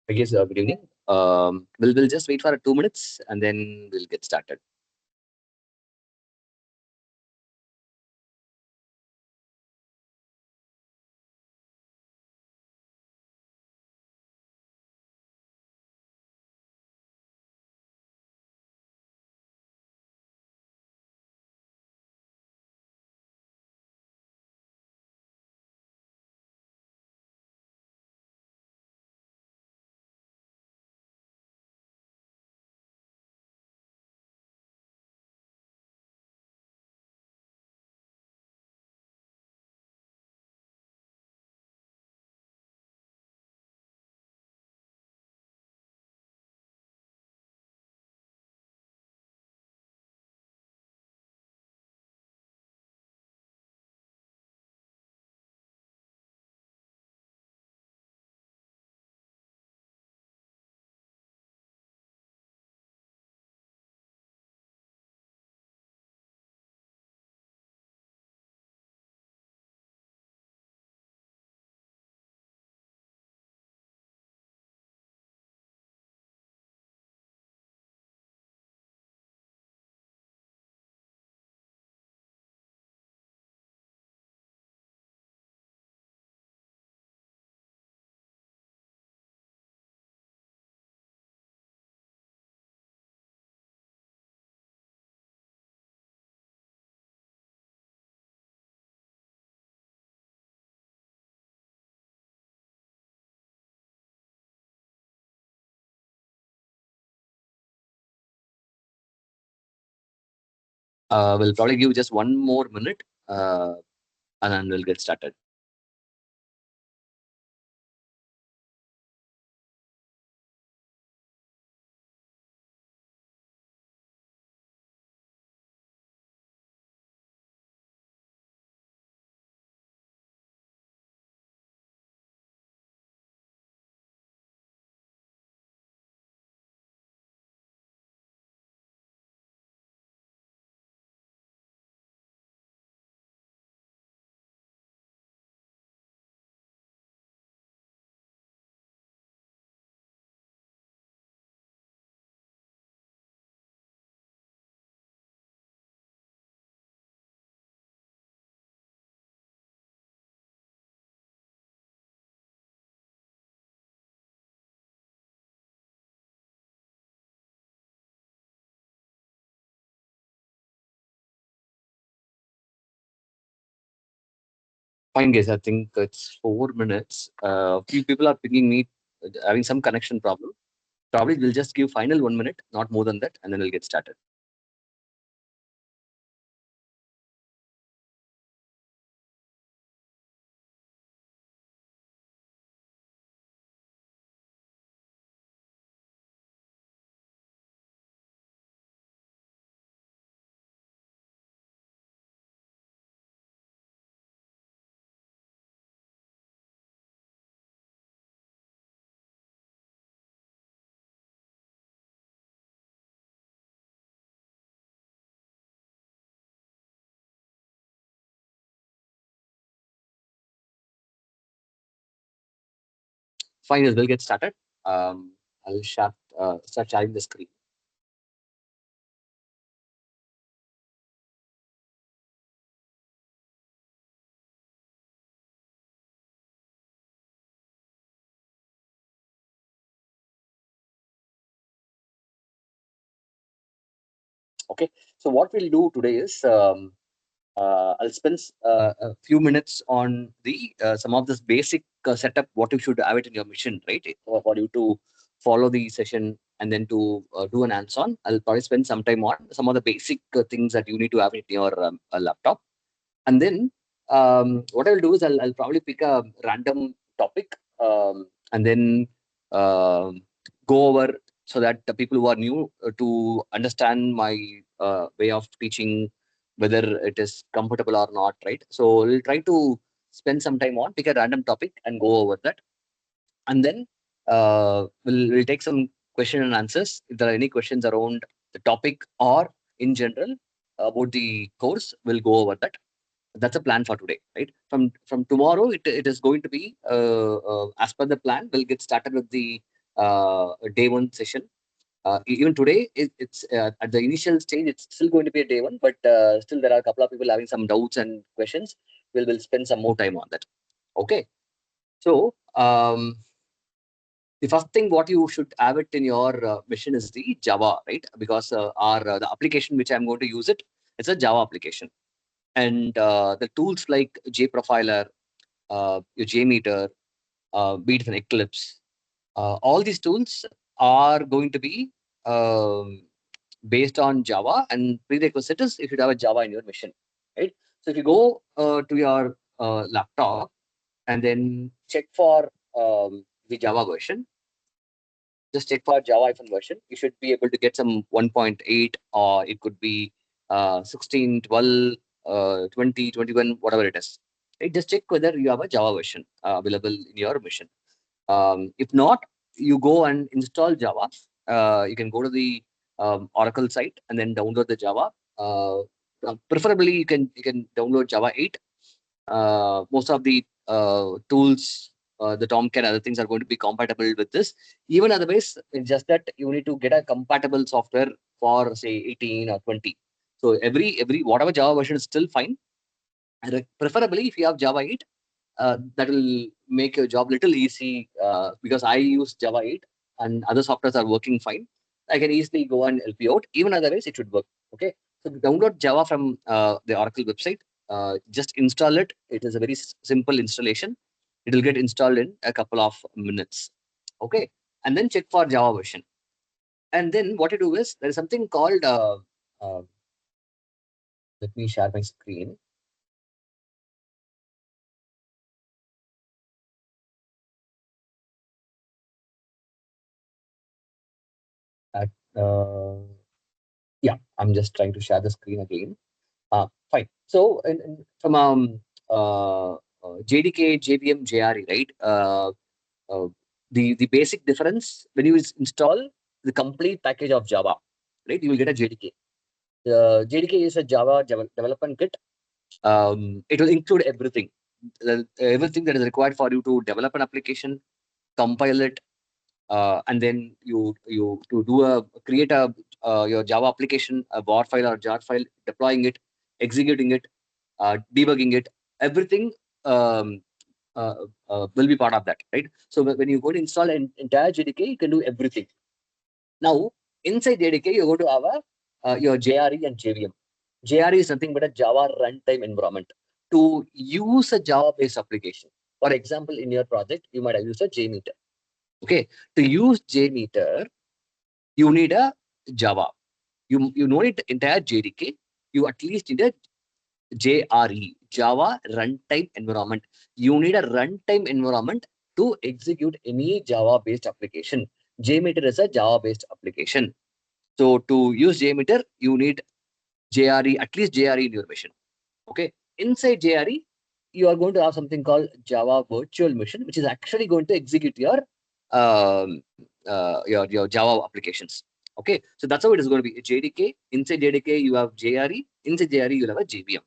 I guess good evening. We'll just wait for 2 minutes and then we'll get started. We'll probably give just 1 more minute and then we'll get started. Fine, guys. I think it's 4 minutes. Few people are pinging me, having some connection problem. Probably we'll just give final 1 minute, not more than that, and then we'll get started. Fine, we'll get started. I'll start sharing the screen. Okay. So what we'll do today is I'll spend a few minutes on the some of this basic setup, what you should have it in your mission, right? For you to follow the session and then to do an hands-on. I'll probably spend some time on some of the basic things that you need to have it in your laptop. And then what I'll do is I'll probably pick a random topic and then go over so that the people who are new to understand my way of teaching, whether it is comfortable or not, right? So we'll try to spend some time on, pick a random topic and go over that. And then we'll take some question and answers. If there are any questions around the topic or in general about the course, we'll go over that. That's a plan for today, right? From tomorrow, it is going to be as per the plan. We'll get started with the day one session. Even today, it's at the initial stage, it's still going to be a day one, but still there are a couple of people having some doubts and questions. We'll spend some more time on that. Okay. So the first thing what you should have it in your mission is the Java, right? Because the application which I'm going to use it's a Java application, and the tools like JProfiler, your Jmeter, be it an Eclipse, all these tools are going to be based on Java, and prerequisite is you should have a Java in your mission, right? So if you go to your laptop and then check for the Java version, just check for Java iPhone version. You should be able to get some 1.8, or it could be 16, 12, 20, 21, whatever it is. Right? Just check whether you have a Java version available in your mission. If not, you go and install Java. You can go to the Oracle site and then download the Java. Preferably, you can download Java 8. Most of the tools, the Tomcat, other things are going to be compatible with this. Even otherwise, it's just that you need to get a compatible software for say 18 or 20. So every whatever Java version is still fine. Preferably, if you have Java 8, that will make your job little easy, because I use Java 8 and other softwares are working fine. I can easily go and help you out. Even otherwise, it should work. Okay. So download Java from the Oracle website. Just install it. It is a very simple installation. It will get installed in a couple of minutes. Okay. And then check for Java version. And then what you do is there is something called, let me share my screen. At, yeah, I'm just trying to share the screen again. Fine. So from JDK, JVM, JRE, right? Uh, the basic difference when you install the complete package of Java, right? You will get a JDK. JDK is a Java development kit. It will include everything, everything that is required for you to develop an application, compile it, and then you to do a create a your Java application, a bar file or jar file, deploying it, executing it, debugging it, everything um, will be part of that, right? So when you go to install an entire JDK, you can do everything. Now inside JDK, you're going to have your JRE and JVM. JRE is nothing but a Java runtime environment to use a Java-based application. For example, in your project, you might have used a Jmeter. Okay, to use Jmeter, you need a Java. You know it entire JDK. You at least need a JRE, Java Runtime Environment. You need a runtime environment to execute any Java-based application. Jmeter is a Java-based application. So to use Jmeter, you need JRE, at least JRE in your machine. Okay. Inside JRE, you are going to have something called Java Virtual Machine, which is actually going to execute your Java applications. Okay. So that's how it is going to be. JDK. Inside JDK, you have JRE. Inside JRE, you'll have a JVM.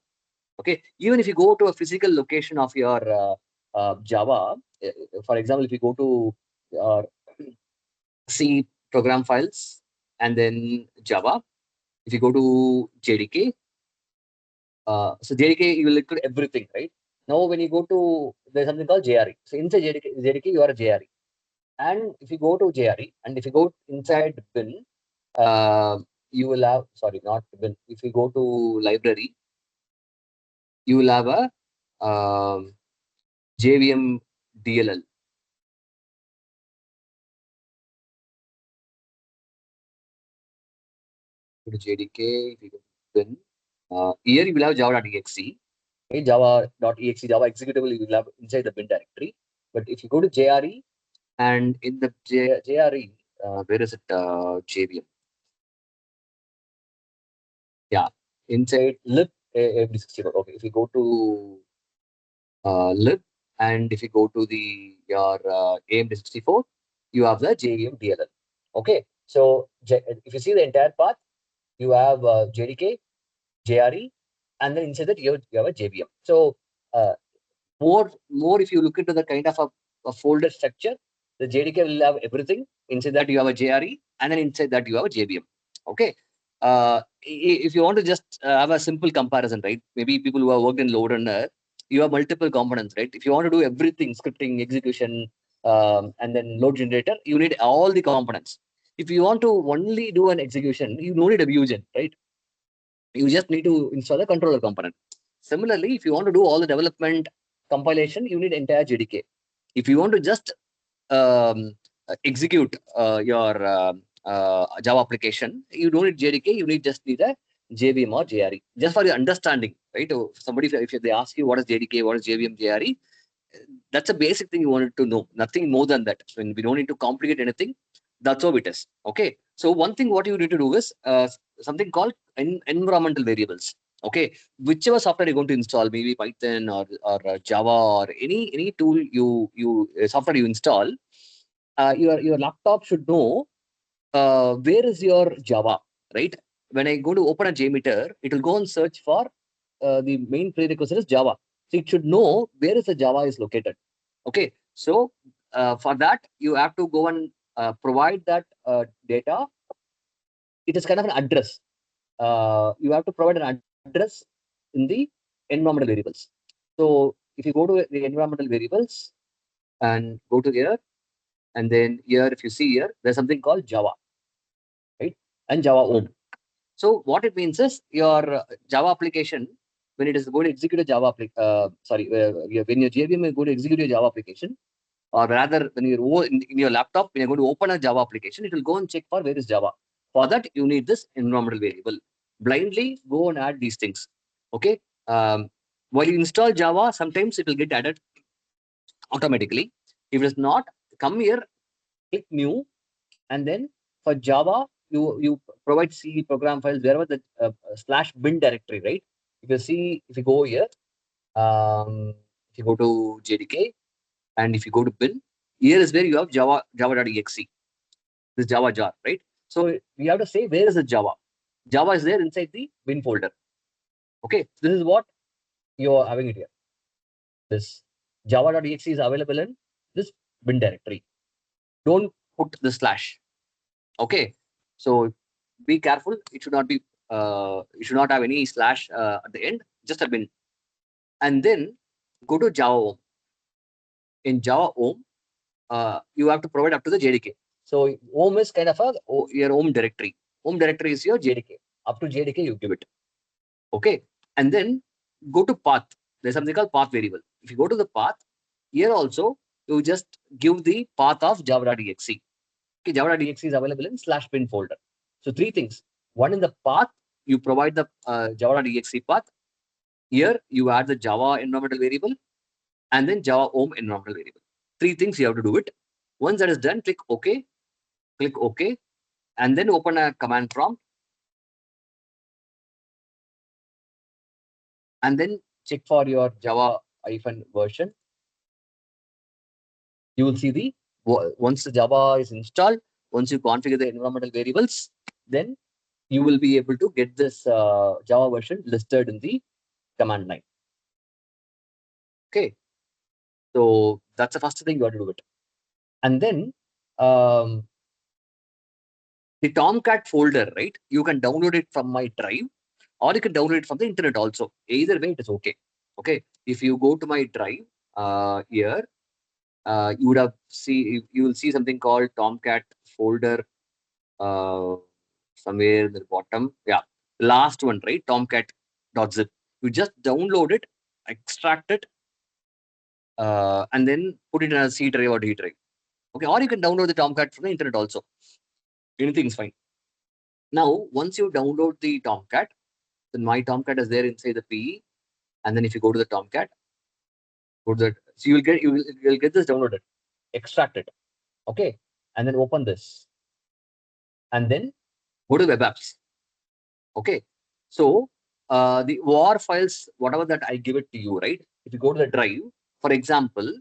Okay. Even if you go to a physical location of your Java, for example, if you go to C program files and then Java, if you go to JDK, so JDK, you will include everything, right? Now, when you go to, there's something called JRE. So inside JDK, you are a JRE. And if you go to JRE, and if you go inside bin, you will have, sorry, not bin. If you go to library, you will have a JVM DLL. Go to JDK, if you go to bin, here you will have java.exe. Okay, java.exe, Java executable, you will have inside the bin directory. But if you go to JRE, and in the JRE, where is it? JVM. Yeah, inside lib AMD64. Okay, if you go to lib, and if you go to your AMD64, you have the JVM DLL. Okay, so if you see the entire path, you have JDK, JRE, and then inside that you have a JVM. So more if you look into the kind of a folder structure, The JDK will have everything. Inside that you have a JRE, and then inside that you have a JVM. Okay. If you want to just have a simple comparison, right? Maybe people who have worked in LoadRunner, you have multiple components, right? If you want to do everything, scripting, execution, and then load generator, you need all the components. If you want to only do an execution, you don't need a Vuegen, right? You just need to install the controller component. Similarly, if you want to do all the development compilation, you need entire JDK. If you want to just execute your Java application, you don't need JDK, you just need a JVM or JRE. Just for your understanding, right? Somebody, if they ask you what is JDK, what is JVM, JRE, that's a basic thing you wanted to know. Nothing more than that. When we don't need to complicate anything, that's how it is. Okay. So one thing what you need to do is something called environmental variables. Okay, whichever software you're going to install, maybe Python or Java or any tool you software you install, your laptop should know where is your Java, right? When I go to open a Jmeter, it will go and search for the main prerequisite is Java. So it should know where is the Java is located. Okay, so for that you have to go and provide that data. It is kind of an address. You have to provide an address in the environmental variables. So if you go to the environmental variables and go to here, and then here, if you see here, there's something called Java, right? And Java Om. So what it means is your Java application, when it is going to execute a Java when your JVM is going to execute a Java application, or rather when you're in your laptop, when you're going to open a Java application, it will go and check for where is Java. For that, you need this environmental variable. Blindly go and add these things. Okay. While you install Java, sometimes it will get added automatically. If it is not, come here, click new, and then for Java, you provide C program files wherever the /bin directory, right? If you go here, if you go to JDK, and if you go to bin, here is where you have java.exe, this Java jar, right? So we have to say where is the Java. Java is there inside the bin folder. Okay, this is what you're having it here. This java.exe is available in this bin directory. Don't put the slash. Okay, so be careful. It should not be. You should not have any slash at the end. Just a bin, and then go to Java Om. In Java Om, you have to provide up to the JDK. So Om is kind of your Om directory. Om directory is your JDK. Up to JDK, you give it. Okay, and then go to path. There's something called path variable. If you go to the path, here also you just give the path of java.exe. Okay, java.exe is available in /bin folder. So three things. One, in the path, you provide the java.exe path. Here you add the Java environmental variable, and then Java Om environmental variable. Three things you have to do it. Once that is done, click OK, and then open a command prompt, and then check for your Java version. You will see the once the Java is installed, once you configure the environmental variables, then you will be able to get this Java version listed in the command line. Okay, so that's the first thing you have to do it. And then the Tomcat folder, right? You can download it from my drive, or you can download it from the internet also. Either way, it is okay. Okay, if you go to my drive here, you will see something called Tomcat folder somewhere in the bottom. Yeah, the last one, right? Tomcat.zip. You just download it, extract it, and then put it in a C drive or D drive. Okay, or you can download the Tomcat from the internet also. Anything is fine. Now, once you download the Tomcat, then my Tomcat is there inside the PE, and then if you go to the Tomcat, so you'll get this downloaded, extract it, okay, and then open this, and then go to web apps. Okay, so the WAR files, whatever that I give it to you, right? If you go to the drive, for example,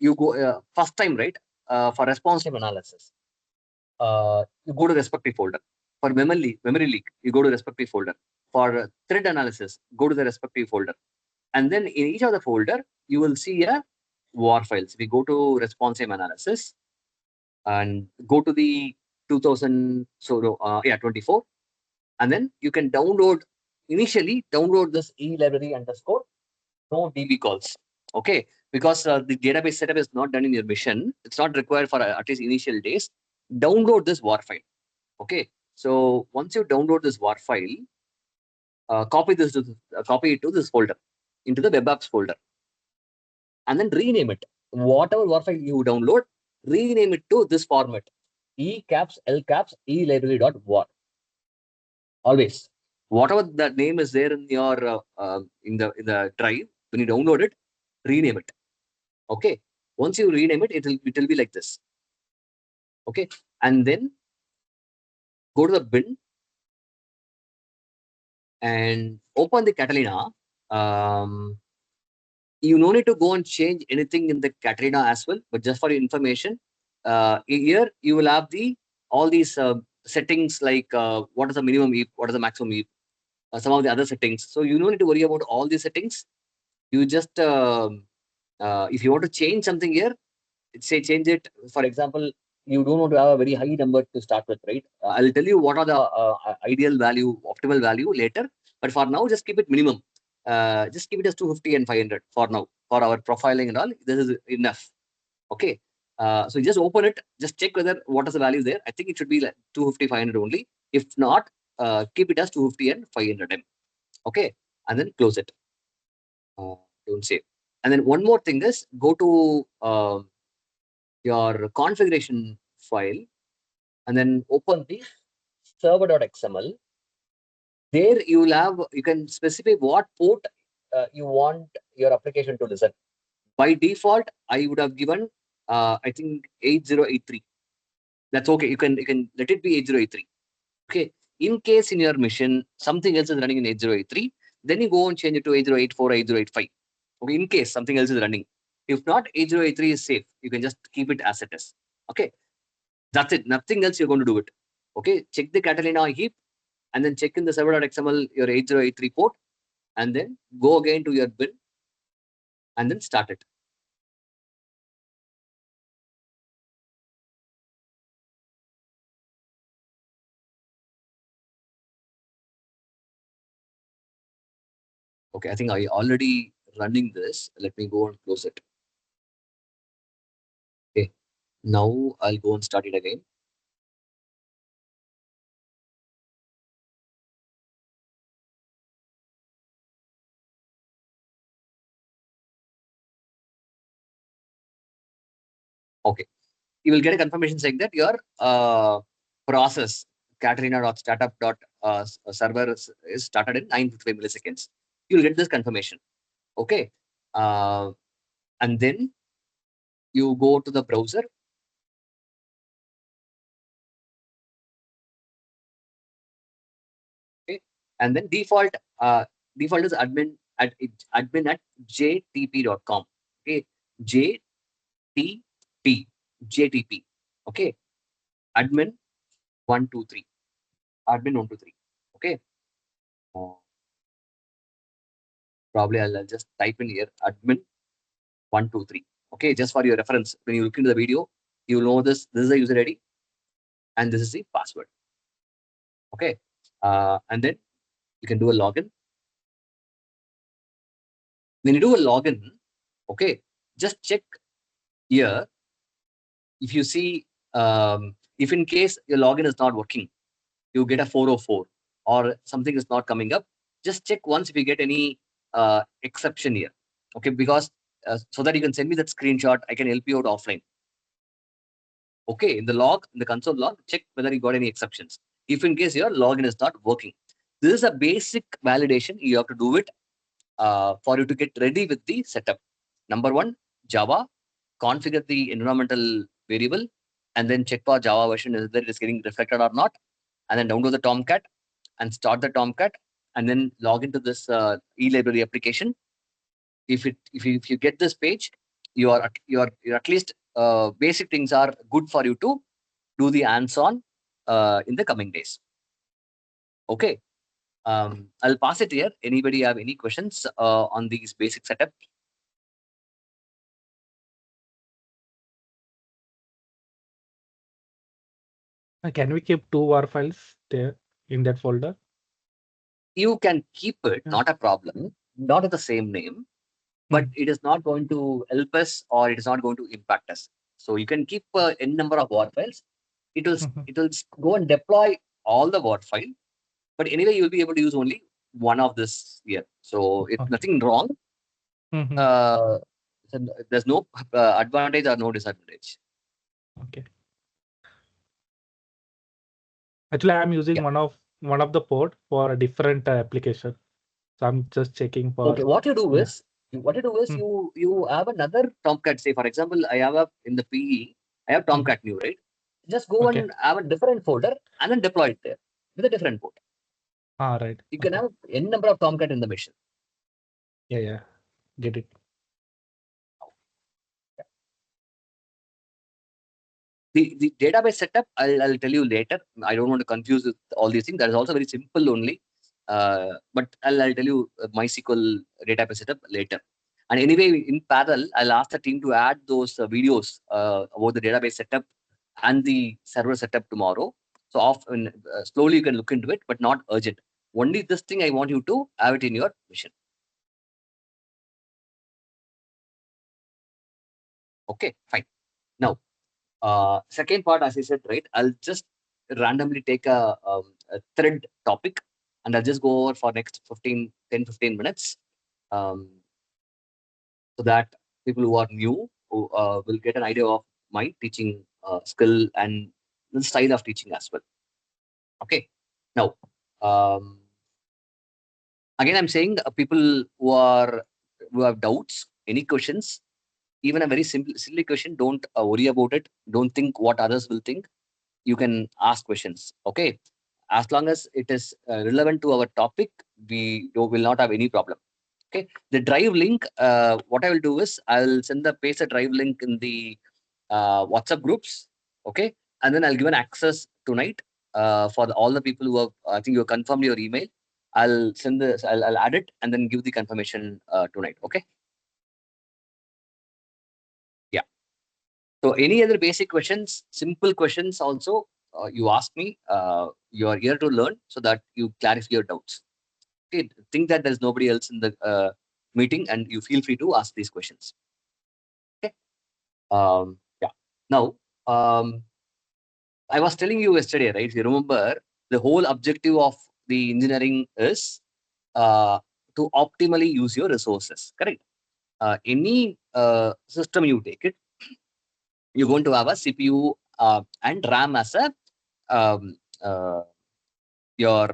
you go first time, right? For response time analysis, you go to respective folder. For memory leak, you go to respective folder. For thread analysis, go to the respective folder. And then in each of the folder, you will see a war files. We go to responsive analysis and go to the 2000, so yeah, 24, and then you can initially download this e library underscore no DB calls. Okay, because the database setup is not done in your mission. It's not required for at least initial days. Download this war file. Okay, so once you download this war file, copy it to this folder, into the web apps folder, and then rename it. Whatever war file you download, rename it to this format: e caps l caps e library dot war. Always, whatever that name is there in your in the drive, when you download it, rename it. Okay, once you rename it, it will be like this. Okay, and then go to the bin and open the Catalina. You no need to go and change anything in the Catalina as well, but just for your information, here you will have all these settings, like what is the minimum EAP, what is the maximum EAP, some of the other settings. So you don't need to worry about all these settings. You just if you want to change something here, say change it. For example, you don't want to have a very high number to start with, right? I'll tell you what are the ideal value, optimal value later. But for now, just keep it minimum. Just keep it as 250 and 500 for now. For our profiling and all, this is enough. Okay. So you just open it, just check whether what is the value there. I think it should be like 250, 500 only. If not, keep it as 250 and 500 M. Okay. And then close it. Don't save. And then one more thing is go to your configuration file and then open the server.xml. There you will have, you can specify what port you want your application to listen. By default, I would have given, I think 8083. That's okay. You can let it be 8083. Okay. In case in your mission, something else is running in 8083, then you go and change it to 8084, 8085. Okay. In case something else is running. If not, 8083 is safe. You can just keep it as it is. Okay. That's it. Nothing else you're going to do it. Okay. Check the Catalina heap and then check in the server.xml your 8083 port and then go again to your bin and then start it. Okay. I think I already running this. Let me go and close it. Okay. Now I'll go and start it again. Okay. You will get a confirmation saying that your process Katrina.startup.server is started in 955 milliseconds. You'll get this confirmation. Okay. And then you go to the browser. Okay. And then default is admin at jtp.com. Okay. JTP. Okay. Admin 123. Admin 123. Okay. Probably I'll just type in here admin 123. Okay, just for your reference, when you look into the video, you know this. This is the user ID, and this is the password. Okay, and then you can do a login. When you do a login, okay, just check here. If you see, if in case your login is not working, you get a 404 or something is not coming up. Just check once if you get any exception here. Okay, because so that you can send me that screenshot, I can help you out offline. Okay, in the console log, check whether you got any exceptions. If in case your login is not working, this is a basic validation. You have to do it for you to get ready with the setup. Number one, Java, configure the environmental variable, and then check for Java version whether it is getting reflected or not, and then download the Tomcat and start the Tomcat, and then log into this e-library application. If you get this page, you are at least basic things are good for you to do the hands-on in the coming days. Okay. I'll pass it here. Anybody have any questions on these basic setup? Can we keep two war files there in that folder? You can keep it, Yeah. not a problem, not with the same name, but Mhm. it is not going to help us or it is not going to impact us. So you can keep n number of war files. It will Mhm. it will go and deploy all the Word file, but anyway you will be able to use only one of this here. So it's Okay. nothing wrong. Mhm. Uh, so there's no advantage or no disadvantage. Okay. Actually, I'm using Yeah. one of the port for a different application. So I'm just checking for Okay. What you do yeah. is what you do is Mm. you have another Tomcat. Say for example, I have a in the PE, I have Mhm. Tomcat new, right? Just go Okay. and have a different folder and then deploy it there with a different port. Ah, right. You can Okay. have n number of Tomcat in the machine. Yeah, yeah. Get it. The database setup, I'll tell you later. I don't want to confuse with all these things. That is also very simple only. But I'll tell you MySQL database setup later. And anyway, in parallel, I'll ask the team to add those videos about the database setup and the server setup tomorrow. So often, slowly you can look into it, but not urgent. Only this thing I want you to have it in your mission. Okay, fine. Now, second part, as I said, right, I'll just randomly take a thread topic and I'll just go over for next 15 minutes so that people who are new will get an idea of my teaching skill and the style of teaching as well. Okay. Now, um, again, I'm saying people who have doubts, any questions, even a very simple, silly question, don't worry about it. Don't think what others will think. You can ask questions. Okay, as long as it is relevant to our topic, will not have any problem. Okay, the drive link, what I will do is I'll send the paste a drive link in the WhatsApp groups. Okay, and then I'll give an access tonight for all the people who have, I think you have confirmed your email. I'll send this, I'll add it and then give the confirmation tonight. Okay, yeah. So any other basic questions, simple questions also, you ask me. You are here to learn so that you clarify your doubts. Okay, think that there's nobody else in the meeting, and you feel free to ask these questions. Okay. Yeah. Now, I was telling you yesterday, right? You remember the whole objective of the engineering is uh, to optimally use your resources. Correct. Any system you take it, you're going to have a CPU and RAM as a um, uh, your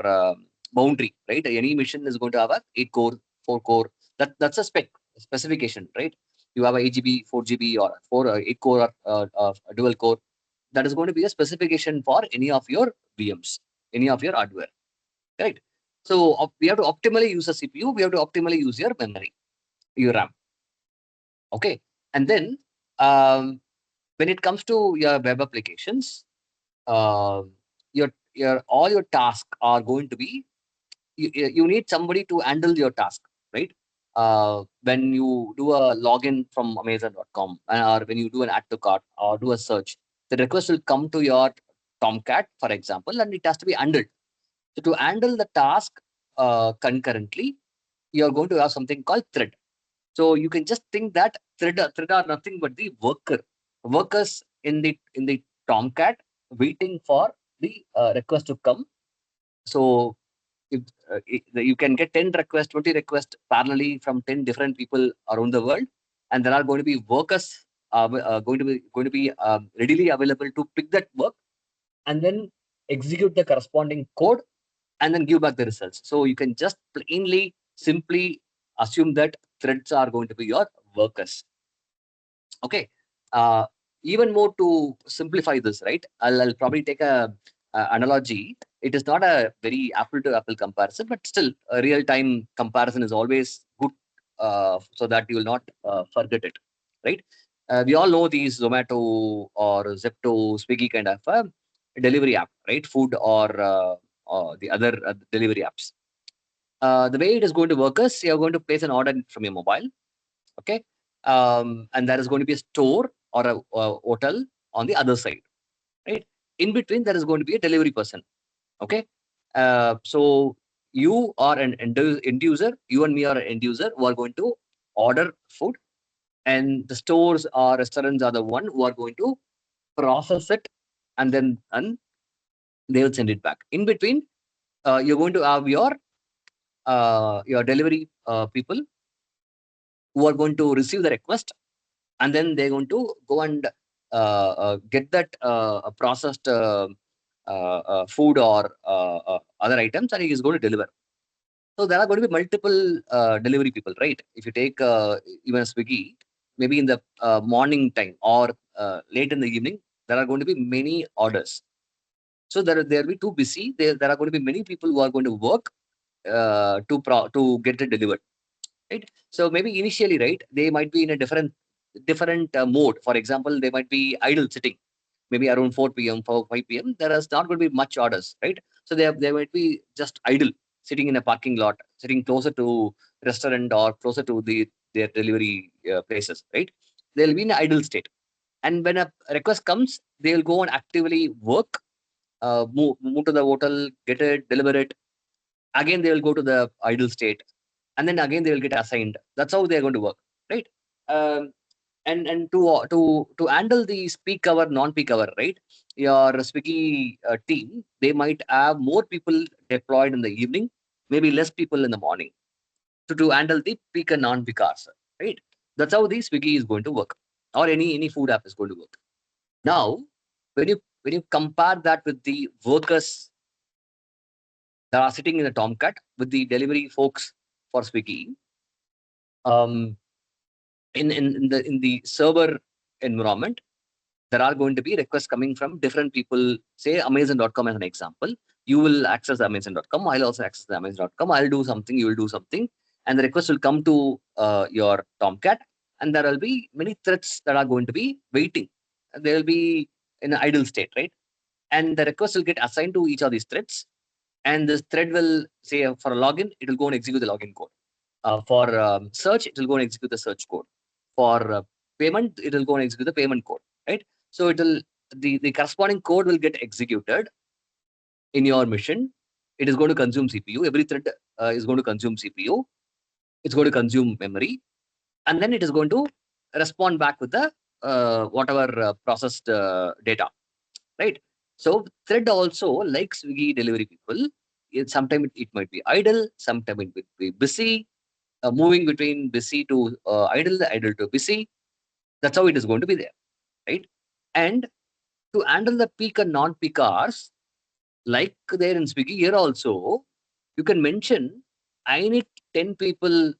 boundary, right? Any mission is going to have a 8 core, 4 core. That's a specification, right? You have a 8 GB, 4 GB, or 8 core or dual core. That is going to be a specification for any of your VMs, any of your hardware, right? So we have to optimally use a CPU. We have to optimally use your memory, your RAM. Okay, and then when it comes to your web applications, uh, your all your tasks are going to be you need somebody to handle your task, right? When you do a login from Amazon.com or when you do an add to cart or do a search, the request will come to your Tomcat, for example, and it has to be handled. So to handle the task concurrently, you're going to have something called thread. So you can just think that thread are nothing but the workers in the Tomcat waiting for the request to come. So if, you can get 10 requests, 20 requests parallelly from 10 different people around the world, and there are going to be workers going to be readily available to pick that work and then execute the corresponding code and then give back the results. So you can just plainly, simply assume that threads are going to be your workers. Okay. Uh, Even more to simplify this, right? I'll probably take a analogy. It is not a very apple to apple comparison, but still a real time comparison is always good so that you will not forget it, right? We all know these Zomato or Zepto, Swiggy kind of delivery app, right? Food or the other delivery apps. The way it is going to work is you're going to place an order from your mobile. Okay, and there is going to be a store or a hotel on the other side, right? In between, there is going to be a delivery person. Okay. So you are an end user, you and me are an end user who are going to order food, and the stores or restaurants are the one who are going to process it, and they will send it back. In between, you're going to have your delivery people who are going to receive the request, and then they're going to go and get that processed food or other items, and he is going to deliver. So there are going to be multiple delivery people, right? If you take even Swiggy, maybe in the morning time or late in the evening, there are going to be many orders. So there will be too busy. There are going to be many people who are going to work to get it delivered, right? So maybe initially, right, they might be in a different mode. For example, they might be idle sitting, maybe around 4 p.m., 5 p.m. There is not going to be much orders, right? So they might be just idle, sitting in a parking lot, sitting closer to restaurant or closer to their delivery places, right? They'll be in an idle state. And when a request comes, they'll go and actively work, move to the hotel, get it, deliver it. Again, they will go to the idle state, and then again they will get assigned. That's how they are going to work, right? Um, and to handle the peak hour, non-peak hour, right? Your Swiggy team, they might have more people deployed in the evening, maybe less people in the morning, to handle the peak and non-peak hours, right? That's how the Swiggy is going to work, or any food app is going to work. Now, when you compare that with the workers that are sitting in the Tomcat with the delivery folks for Swiggy, um, in the server environment, there are going to be requests coming from different people. Say Amazon.com as an example. You will access Amazon.com. I'll also access the Amazon.com. I'll do something. You will do something, and the request will come to your Tomcat, and there will be many threads that are going to be waiting. They will be in an idle state, right? And the request will get assigned to each of these threads, and this thread will say for a login, it will go and execute the login code. For search, it will go and execute the search code. For payment, it will go and execute the payment code, right? So the corresponding code will get executed in your mission. It is going to consume CPU. Every thread is going to consume CPU. It's going to consume memory, and then it is going to respond back with the whatever processed data, right? So thread also, like Swiggy delivery people, sometimes it might be idle, sometimes it might be busy, moving between busy to idle to busy. That's how it is going to be there, right? And to handle the peak and non-peak hours, like there in Swiggy, here also, you can mention I need 10 people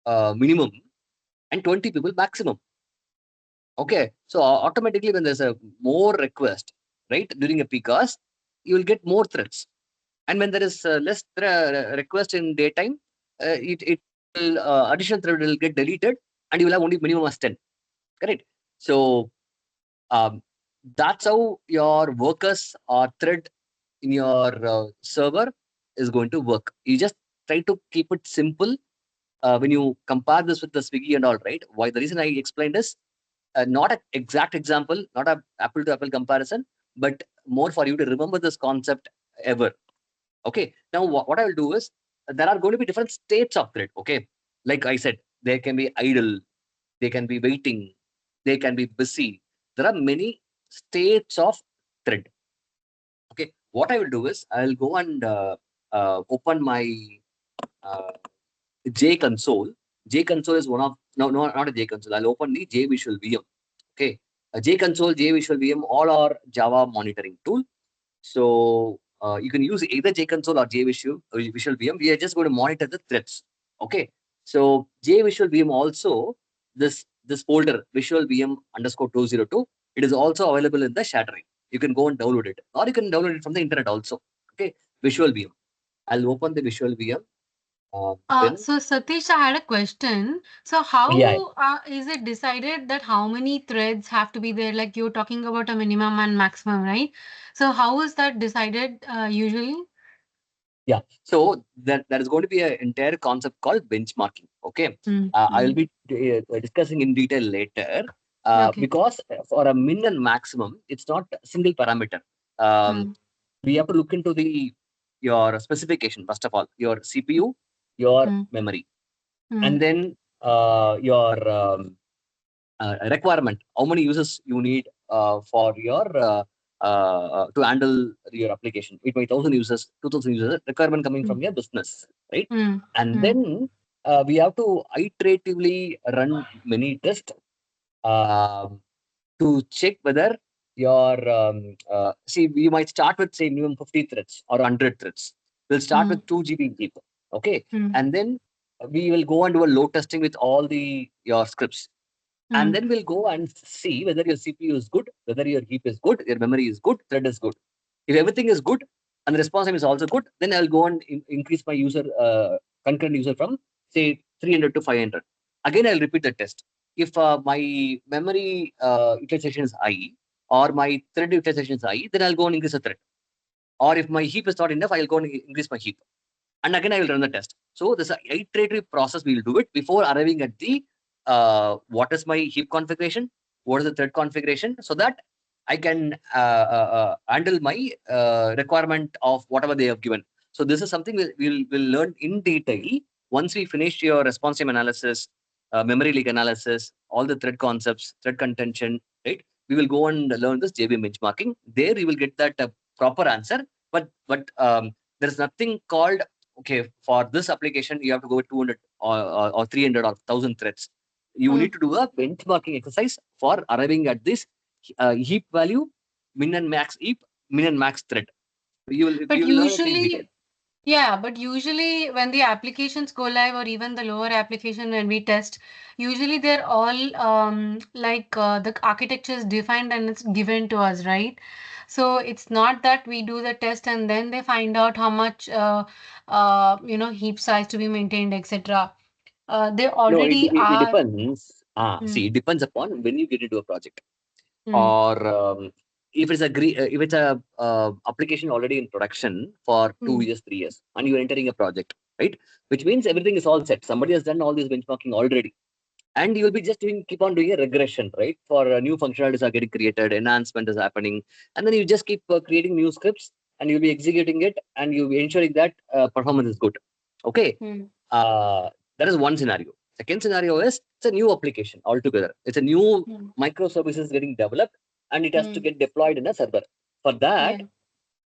minimum and 20 people maximum. Okay, so automatically when there's a more request, right, during a peak hours, you will get more threads. And when there is less request in daytime, it will additional thread will get deleted, and you will have only minimum as 10. Correct. So um, that's how your workers or thread in your server is going to work. You just try to keep it simple. When you compare this with the Swiggy and all, right? Why the reason I explained is not an exact example, not a apple to apple comparison, but more for you to remember this concept ever. Okay. Now what I will do is there are going to be different states of thread. Okay. Like I said, there can be idle, they can be waiting, they can be busy. There are many states of thread. Okay. What I will do is I'll go and open my uh, J console. J console is one of no, not a J console. I'll open the J Visual VM. Okay. A J console, J Visual VM, all are Java monitoring tool. So you can use either J console or J Visual VM. We are just going to monitor the threads. Okay. So J Visual VM also, this folder Visual VM underscore 202, it is also available in the share drive. You can go and download it, or you can download it from the internet also. Okay. Visual VM. I'll open the Visual VM. Then So Satish, I had a question. So yeah. how is it decided that how many threads have to be there? Like you're talking about a minimum and maximum, right? So how is that decided usually? Yeah. So that is going to be an entire concept called benchmarking. Okay. I will Mm-hmm. be discussing in detail later. Because for a min and maximum, it's not a single parameter. We have to look into your specification, first of all, your CPU, your memory, and then your requirement, how many users you need for your to handle your application. It might 1,000 users, 2,000 users, requirement coming from your business, right? And then we have to iteratively run many tests to check whether your see, we might start with say minimum 50 threads or 100 threads. We'll start with 2 GB heap, okay, and then we will go and do a load testing with all your scripts. And then we'll go and see whether your CPU is good, whether your heap is good, your memory is good, thread is good. If everything is good and the response time is also good, then I'll go and increase my concurrent user from say 300 to 500. Again, I'll repeat the test. If my memory utilization is high or my thread utilization is high, then I'll go and increase the thread. Or if my heap is not enough, I'll go and increase my heap. And again, I will run the test. So this is an iterative process. We will do it before arriving at the what is my heap configuration, what is the thread configuration, so that I can handle my requirement of whatever they have given. So this is something we'll learn in detail once we finish your response time analysis, memory leak analysis, all the thread concepts, thread contention, right? We will go and learn this JVM benchmarking. There you will get that proper answer. But there's nothing called, okay, for this application, you have to go with 200 or 300 or 1,000 threads. You need to do a benchmarking exercise for arriving at this heap value, min and max heap, min and max thread. You will learn it in detail. Yeah, but usually when the applications go live or even the lower application when we test, usually they're all the architecture is defined and it's given to us, right? So it's not that we do the test and then they find out how much heap size to be maintained, etc. They No, already it are. depends. See, it depends upon when you get into a project, Mm, or if it's a application already in production for 2 years, 3 years, and you're entering a project, right? Which means everything is all set. Somebody has done all this benchmarking already, and you will be just keep on doing a regression, right? For new functionalities are getting created, enhancement is happening, and then you just keep creating new scripts, and you'll be executing it, and you'll be ensuring that performance is good. Okay, that is one scenario. Second scenario is it's a new application altogether. It's a new microservices getting developed, and it has to get deployed in a server. For that,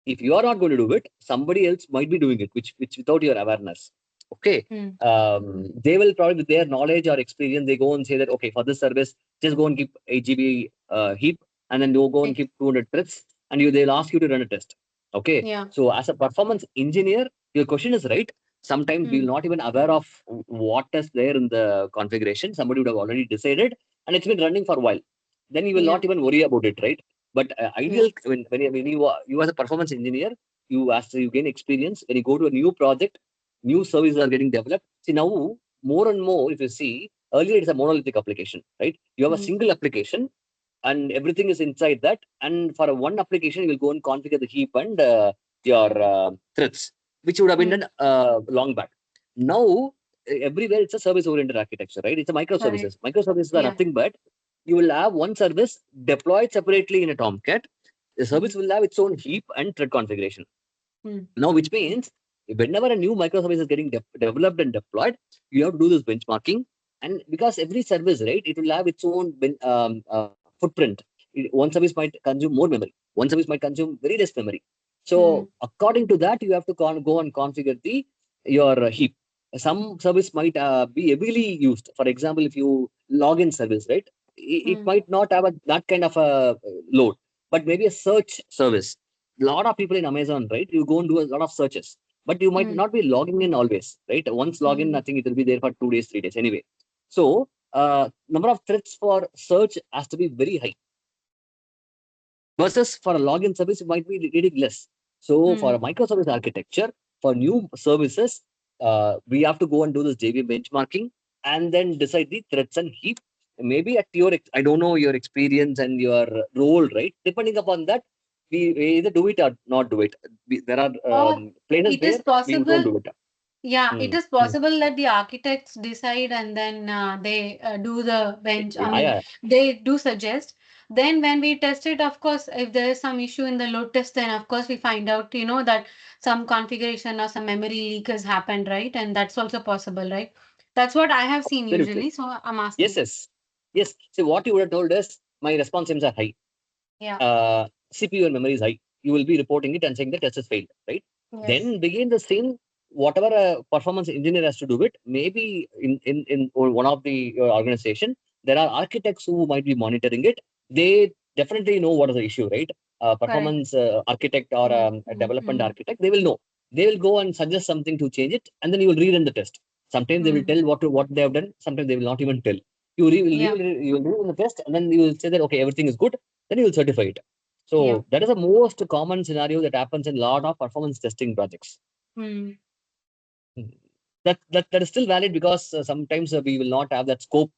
if you are not going to do it, somebody else might be doing it, which without your awareness. Okay, they will probably with their knowledge or experience, they go and say that, okay, for this service, just go and keep 8 GB heap, and then go and keep 200 threads, and they'll ask you to run a test. Okay, so as a performance engineer, your question is right. Sometimes we're not even aware of what is there in the configuration. Somebody would have already decided, and it's been running for a while. Then you will not even worry about it, right? But ideal when you as a performance engineer, as you gain experience, when you go to a new project, new services are getting developed. See, now more and more, if you see, earlier it's a monolithic application, right? You have a single application and everything is inside that. And for one application, you will go and configure the heap and your threads, which would have been done long back. Now, everywhere it's a service-oriented architecture, right? It's a microservices. Microservices are nothing but you will have one service deployed separately in a Tomcat. The service will have its own heap and thread configuration. Now, which means whenever a new microservice is getting developed and deployed, you have to do this benchmarking. And because every service, right, it will have its own footprint. One service might consume more memory. One service might consume very less memory. So according to that, you have to go and configure your heap. Some service might be heavily used. For example, if you login service, right, it might not have that kind of a load, but maybe a search service. A lot of people in Amazon, right, you go and do a lot of searches, but you might not be logging in always, right? Once login, I think it will be there for 2 days, 3 days anyway. So number of threads for search has to be very high. Versus for a login service, it might be reading less. So for a microservice architecture, for new services, we have to go and do this JVM benchmarking and then decide the threads and heap. Maybe at I don't know your experience and your role, right? Depending upon that, we either do it or not do it. There are places it is where we don't possible. do it. Yeah, it is possible that the architects decide and then they do the bench. I mean, they do suggest. Then when we test it, of course, if there is some issue in the load test, then of course we find out, that some configuration or some memory leak has happened, right? And that's also possible, right? That's what I have seen usually. So I'm asking. Yes. So what you would have told us, my response times are high. Yeah. CPU and memory is high. You will be reporting it and saying the test is failed, right? Yes. Then begin the same, whatever a performance engineer has to do it, maybe in one of the organization, there are architects who might be monitoring it. They definitely know what is the issue, right? Performance architect or a development architect, they will know. They will go and suggest something to change it, and then you will rerun the test. Sometimes they will tell what they have done. Sometimes they will not even tell. You will rerun the test, and then you will say that okay, everything is good. Then you will certify it. So that is the most common scenario that happens in a lot of performance testing projects. That is still valid because sometimes we will not have that scope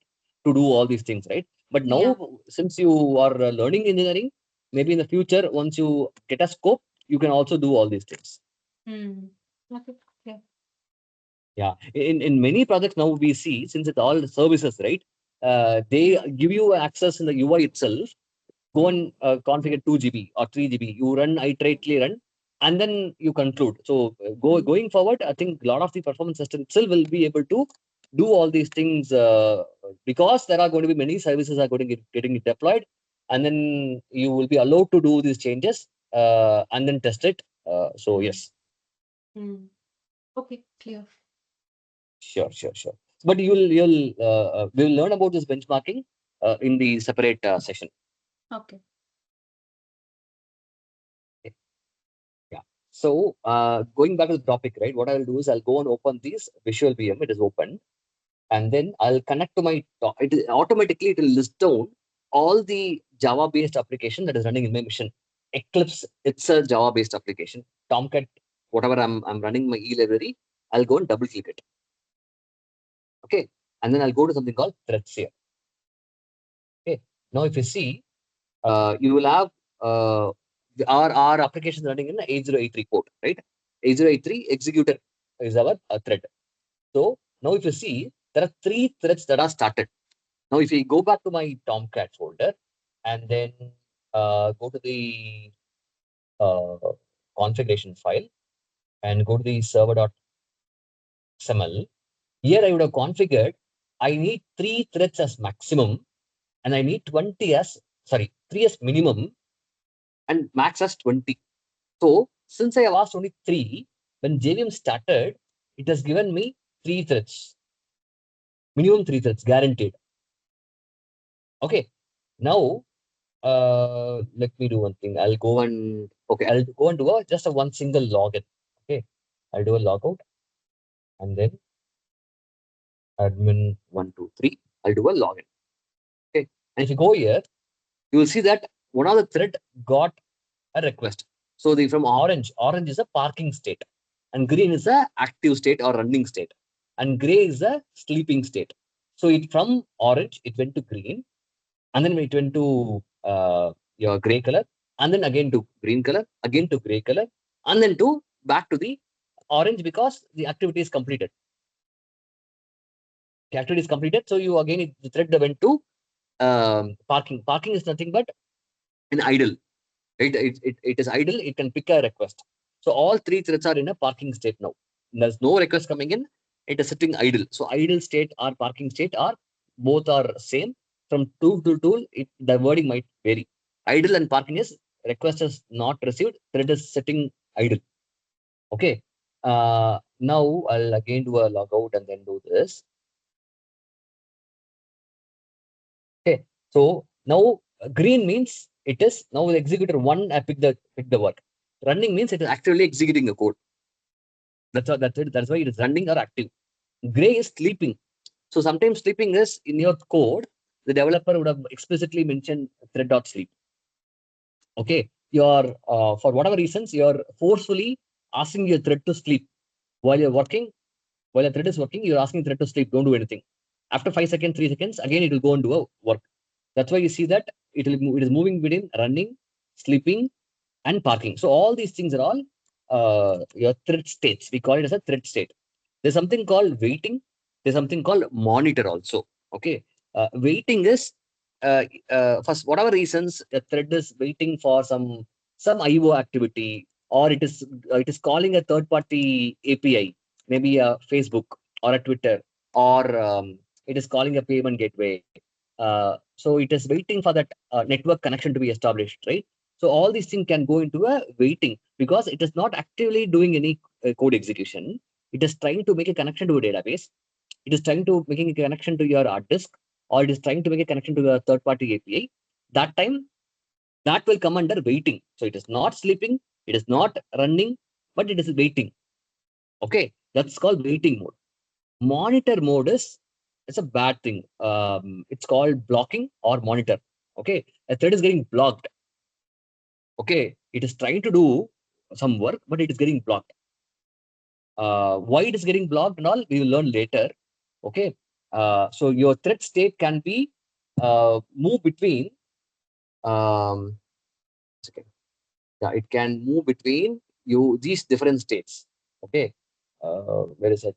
to do all these things, right? But now, since you are learning engineering, maybe in the future, once you get a scope, you can also do all these things. Okay. Yeah. In many projects now we see, since it's all services, right? They give you access in the UI itself. Go and configure 2 GB or 3 GB. You run iterately run, and then you conclude. So going forward, I think a lot of the performance system itself will be able to do all these things because there are going to be many services are going to getting deployed, and then you will be allowed to do these changes and then test it. So yes. Okay, clear. Sure. But we will learn about this benchmarking in the separate session. Okay. Yeah. So going back to the topic, right? What I will do is I'll go and open this Visual VM. It is open, and then I'll connect to my. Automatically it will list down all the Java-based application that is running in my machine. Eclipse, it's a Java-based application. Tomcat, whatever I'm running my e-library, I'll go and double click it. Okay, and then I'll go to something called threads here. Okay, now if you see, you will have our application running in 8083 port, right? 8083 executor is our thread. So now if you see, there are 3 threads that are started. Now if we go back to my Tomcat folder and then go to the configuration file and go to the server.xml, here I would have configured, I need 3 threads as maximum and I need 3 as minimum and max as 20. So since I have asked only 3, when JVM started, it has given me 3 threads, minimum 3 threads, guaranteed. Okay, now let me do one thing. I'll go and do just a one single login. Okay, I'll do a logout and then admin 123. I'll do a login. Okay, and if you go here, you will see that one of the thread got a request. So from orange is a parking state, and green is a active state or running state, and gray is a sleeping state. So from orange it went to green, and then it went to your gray color, and then again to green color, again to gray color, and then back to the orange because the activity is completed. The activity is completed, so you again the thread went to parking. Parking is nothing but an idle. Right? It is idle. It can pick a request. So all 3 threads are in a parking state now. There's no request coming in. It is sitting idle. So idle state or parking state are both are same. From tool to tool, the wording might vary. Idle and parking is request is not received. Thread is sitting idle. Okay. Now I'll again do a logout and then do this. Okay. So now green means it is now the executor 1 pick the work. Running means it is actually executing the code. That's it. That's why it is running or active. Gray is sleeping. So sometimes sleeping is in your code, the developer would have explicitly mentioned thread.sleep. Okay. You're for whatever reasons, you're forcefully asking your thread to sleep while you're working. While the thread is working, you're asking thread to sleep. Don't do anything. After 5 seconds, 3 seconds, again it will go and do a work. That's why you see that it is moving between running, sleeping, and parking. So all these things are all your thread states. We call it as a thread state. There's something called waiting. There's something called monitor also. Okay. Waiting is for whatever reasons the thread is waiting for some IO activity, or it is calling a third party API, maybe a Facebook or a Twitter, or it is calling a payment gateway. So it is waiting for that network connection to be established, right? So all these things can go into a waiting because it is not actively doing any code execution. It is trying to make a connection to a database. It is trying to making a connection to your hard disk, or it is trying to make a connection to your third-party API. That time, that will come under waiting. So it is not sleeping, it is not running, but it is waiting. Okay, that's called waiting mode. Monitor mode is it's a bad thing. It's called blocking or monitor. Okay, a thread is getting blocked. Okay, it is trying to do some work, but it is getting blocked. Why it is getting blocked and all, we will learn later. Okay. So your thread state can be move between okay. Yeah, it can move between these different states. Okay. Where is it?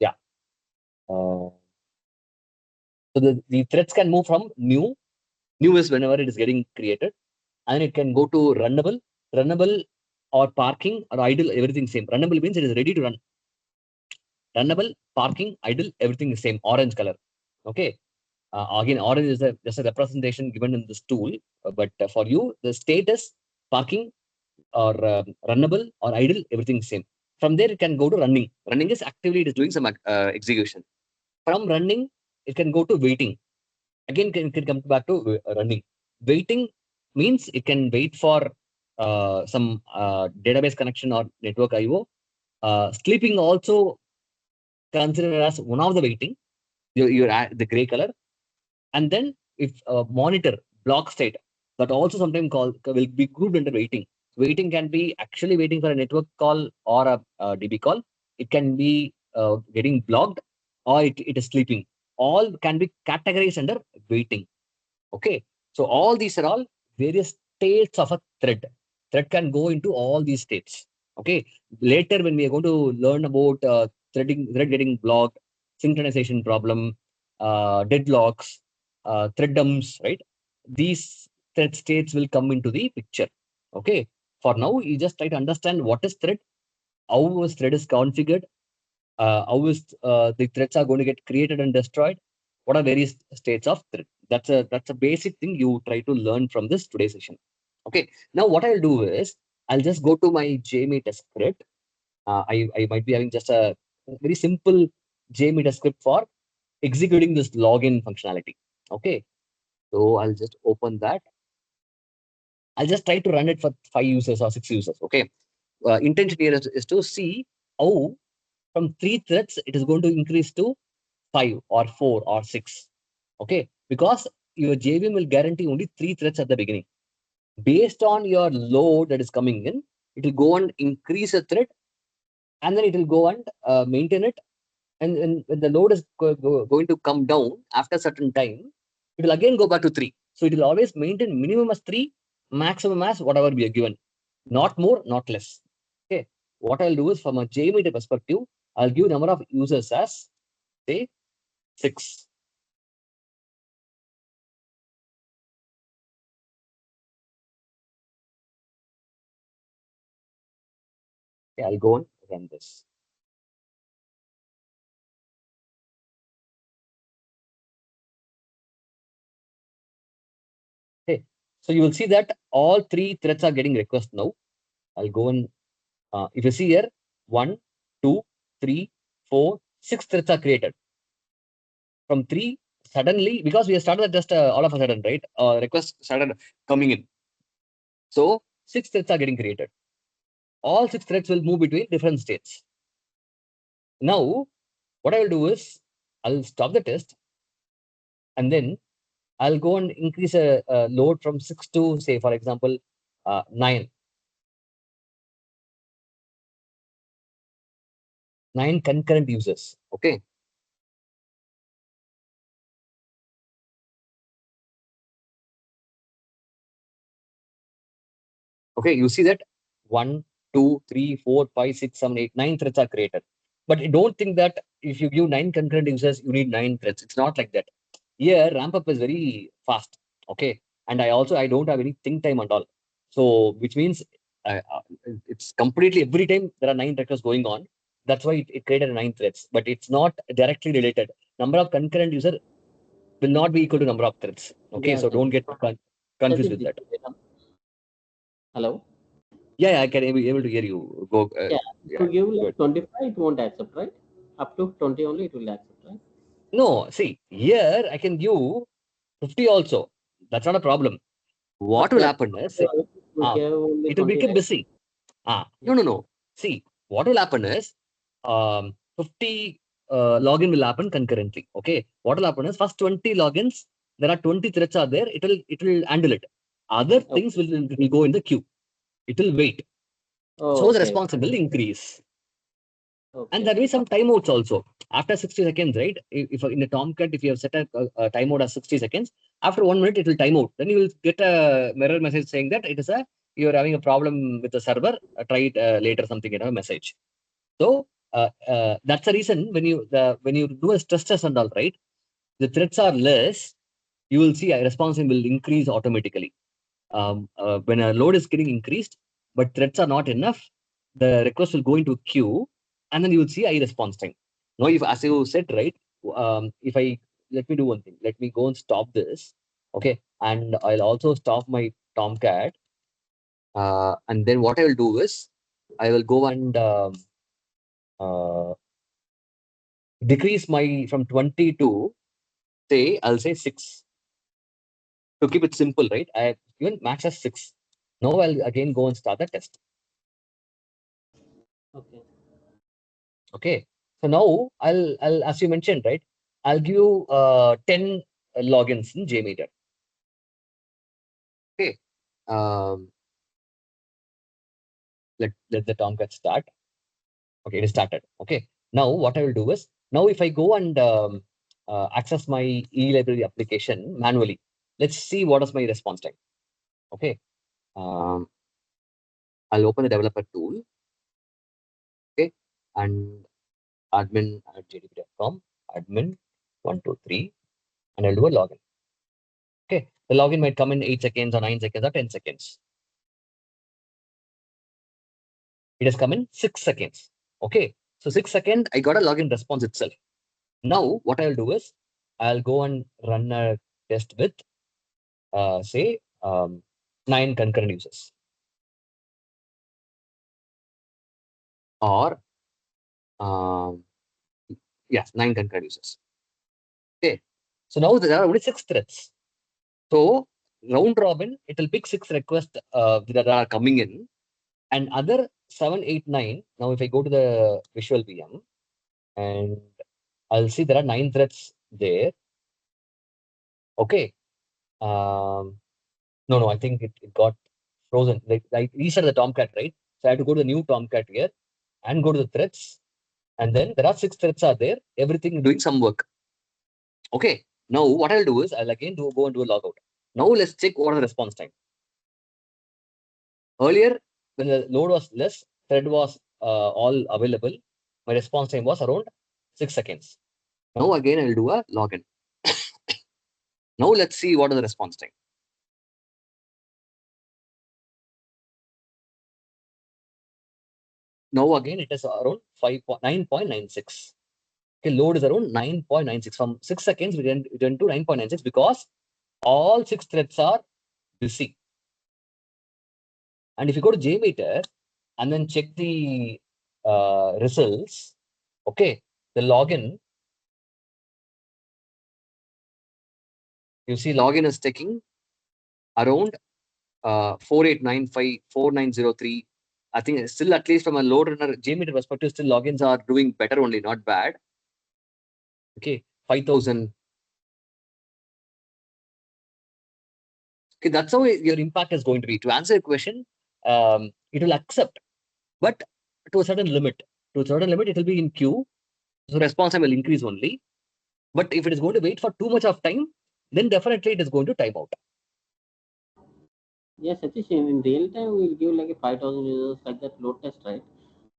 Yeah. So the threads can move from new. New is whenever it is getting created, and it can go to runnable or parking or idle, everything same. Runnable means it is ready to run. Runnable, parking, idle, everything is same, orange color. Okay. Again, orange is just a representation given in this tool, but for you, the state is parking or runnable or idle, everything is same. From there, it can go to running. Running is actively it is doing some execution. From running, it can go to waiting. Again, can come back to running. Waiting means it can wait for some database connection or network IO. Sleeping also considered as one of the waiting. You're at the gray color. And then if monitor block state, that also sometimes will be grouped under waiting. Waiting can be actually waiting for a network call or a DB call. It can be getting blocked, or it is sleeping. All can be categorized under waiting. Okay. So all these are all various states of a thread. Thread can go into all these states. Okay. Later, when we are going to learn about thread getting blocked, synchronization problem, deadlocks, thread dumps, right? These thread states will come into the picture. Okay. For now, you just try to understand what is thread, how is thread is configured, how is the threads are going to get created and destroyed, what are various states of thread. That's a basic thing you try to learn from this today's session. Okay. Now what I'll do is I'll just go to my Jmeter script. I might be having just a very simple Jmeter script for executing this login functionality. Okay. So I'll just open that. I'll just try to run it for 5 users or 6 users. Okay. Intention here is to see how from 3 threads it is going to increase to 5 or 4 or 6. Okay. Because your JVM will guarantee only 3 threads at the beginning. Based on your load that is coming in, it will go and increase a thread, and then it will go and maintain it. And when the load is going to come down after a certain time, it will again go back to 3. So it will always maintain minimum as 3, maximum as whatever we are given. Not more, not less. Okay. What I'll do is from a JMeter perspective, I'll give number of users as say 6. Okay, I'll go and run this. Okay, so you will see that all 3 threads are getting request now. I'll go and if you see here, 1, 2, 3, 4, 6 threads are created. From 3, suddenly, because we have started just all of a sudden, right? Requests started coming in. So 6 threads are getting created. All 6 threads will move between different states. Now, what I will do is I'll stop the test, and then I'll go and increase a load from 6 to, say, for example, 9. 9 concurrent users. Okay. Okay, you see that 1, 2, 3, 4, 5, 6, 7, 8, 9 threads are created. But don't think that if you give 9 concurrent users, you need 9 threads. It's not like that. Here, ramp up is very fast. Okay. And I don't have any think time at all. So, which means it's completely every time there are 9 records going on. That's why it created 9 threads, but it's not directly related. Number of concurrent users will not be equal to number of threads. Okay. Yeah, So, don't get confused with that. Hello? Yeah, I can be able to hear you. Go. Yeah, to give like good. 25, it won't accept, right? Up to 20 only, it will accept, right? No, see, here I can give 50 also. That's not a problem. What But will that happen is, we gave only it will 20, become right? busy. No. See, what will happen is, 50 login will happen concurrently. Okay. What will happen is, first 20 logins, there are 20 threads are there. It will handle it. Other things will go in the queue. It will wait. Oh, So the okay. response will increase. Okay. And there will be some timeouts also. After 60 seconds, right? If in a Tomcat, if you have set a timeout as 60 seconds, after 1 minute, it will time out. Then you will get a mirror message saying that you are having a problem with the server. Try it later, something, message. So that's the reason when you do a stress test and all, right? The threats are less. You will see a response time will increase automatically. When a load is getting increased, but threads are not enough, the request will go into queue, and then you will see high response time. Now, if as you said, right, let me do one thing. Let me go and stop this. Okay. And I'll also stop my Tomcat. And then what I will do is I will go and decrease my from 20 to I'll say 6 to keep it simple, right? I have given max as 6. Now I'll again go and start the test. Okay. Okay. So now I'll as you mentioned, right? I'll give you 10 logins in Jmeter. Okay. Let the Tomcat start. Okay, it is started. Okay. Now what I will do is now if I go and access my e-library application manually, let's see what is my response time. Okay. I'll open the developer tool. Okay. And admin at jdp.com, admin 123, and I'll do a login. Okay. The login might come in 8 seconds or 9 seconds or 10 seconds. It has come in 6 seconds. Okay. So 6 seconds, I got a login response itself. Now, what I'll do is I'll go and run a test with, say, 9 concurrent users. Or, yes, 9 concurrent users. Okay. So now there are only 6 threads. So round robin, it will pick 6 requests that are coming in. And other 7, 8, 9. Now, if I go to the visual VM, and I'll see there are 9 threads there. Okay. No, I think it got frozen. Like these are the Tomcat, right? So I have to go to the new Tomcat here and go to the threads. And then there are 6 threads are there, everything doing some work. Okay. Now what I'll do is I'll again go and do a logout. Now let's check what is the response time. Earlier, when the load was less, thread was all available, my response time was around 6 seconds. Now again I'll do a login. Now let's see what is the response time. Now again it is around 9.96. Okay, load is around 9.96. From 6 seconds, we return to 9.96 because all 6 threads are busy. And if you go to Jmeter and then check the results, okay, the login, you see login is taking around 4895, 4903. I think still, at least from a LoadRunner Jmeter perspective, still logins are doing better only, not bad. Okay, 5000. Okay, that's how your impact is going to be. To answer your question, it will accept, but to a certain limit. To a certain limit, it will be in queue. So response time will increase only. But if it is going to wait for too much of time, then definitely it is going to time out. Yes, Satish, in real time, we'll give like a 5,000 users like that load test, right?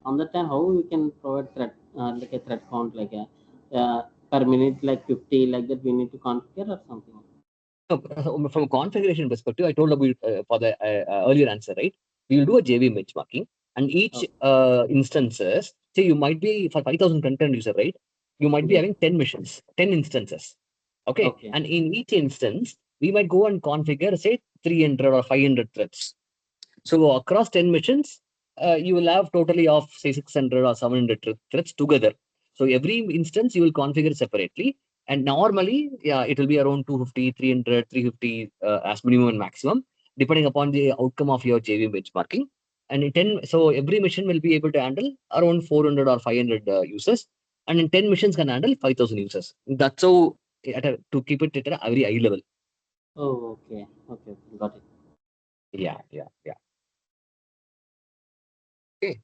On that time, how we can provide thread, like a thread count, like a per minute, like 50, like that we need to configure or something. So, from a configuration perspective, I told about for the earlier answer, right? We will do a JV benchmarking, and each Okay. instances, say you might be for 5,000 content user, right? You might be Yes. having 10 missions, 10 instances. Okay. Okay. And in each instance, we might go and configure, say, 300 or 500 threads. So across 10 missions, you will have totally of say 600 or 700 threads together. So every instance you will configure separately. And normally, yeah, it will be around 250, 300, 350 as minimum and maximum, depending upon the outcome of your JV benchmarking. And in 10, so every mission will be able to handle around 400 or 500 users. And in 10 missions can handle 5,000 users. That's how, to keep it at a very high level. Oh, okay. Okay. Okay. Got it. Yeah, yeah, yeah. Okay.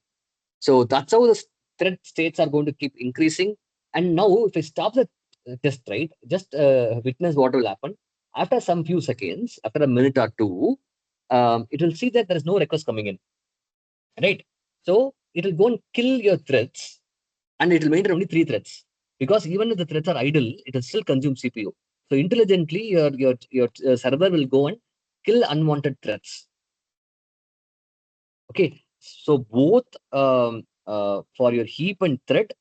So that's how the threat states are going to keep increasing. And now, if I stop the test, right, just witness what will happen. After some few seconds, after a minute or two, it will see that there is no request coming in, right? So it will go and kill your threads, and it will maintain only 3 threads. Because even if the threads are idle, it will still consume CPU. So intelligently, your server will go and kill unwanted threads. Okay. So both for your heap and thread,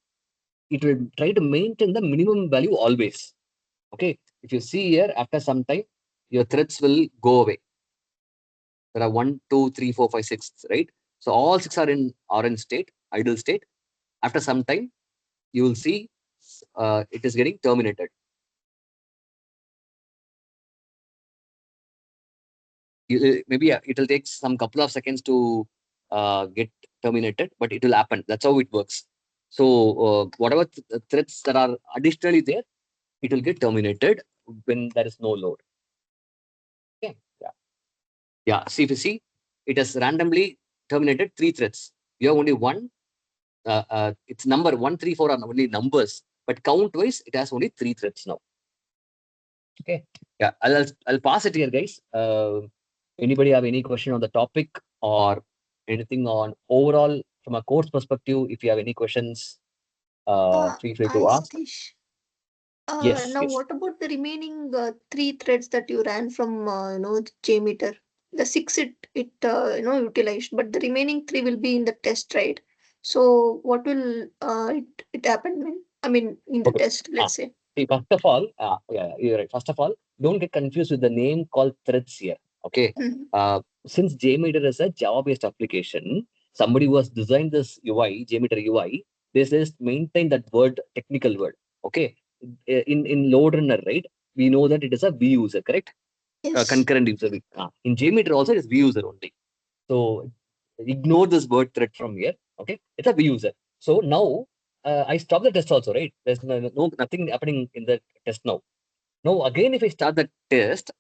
it will try to maintain the minimum value always. Okay. If you see here, after some time, your threads will go away. There are 1, 2, 3, 4, 5, 6, right? So all 6 are in orange state, idle state. After some time, you will see it is getting terminated. Maybe it will take some couple of seconds to get terminated, but it will happen. That's how it works. So whatever threads that are additionally there, it will get terminated when there is no load. Okay. Yeah. Yeah. See, if you see, it has randomly terminated 3 threads. You have only one. It's number 1, 3, 4 are only numbers, but count wise, it has only 3 threads now. Okay. Yeah. I'll pass it here, guys. Anybody have any question on the topic or anything on overall from a course perspective? If you have any questions, feel free Hi, to ask. Satish. Yes. Now Yes. what about the remaining three threads that you ran from Jmeter? The six utilized, but the remaining three will be in the test, right? So what will it happen when? I mean, in the Okay. test, let's say. See, first of all, yeah, you're right. First of all, don't get confused with the name called threads here. Okay. Mhm. Since Jmeter is a Java-based application, somebody who has designed this UI, Jmeter UI, they just maintain that word, technical word. Okay. In LoadRunner, right? We know that it is a V user, correct? Yes. Concurrent user. In Jmeter also, it is V user only. So ignore this word thread from here. Okay. It's a V user. So now I stop the test also, right? There's nothing happening in the test now. Now, again, if I start the test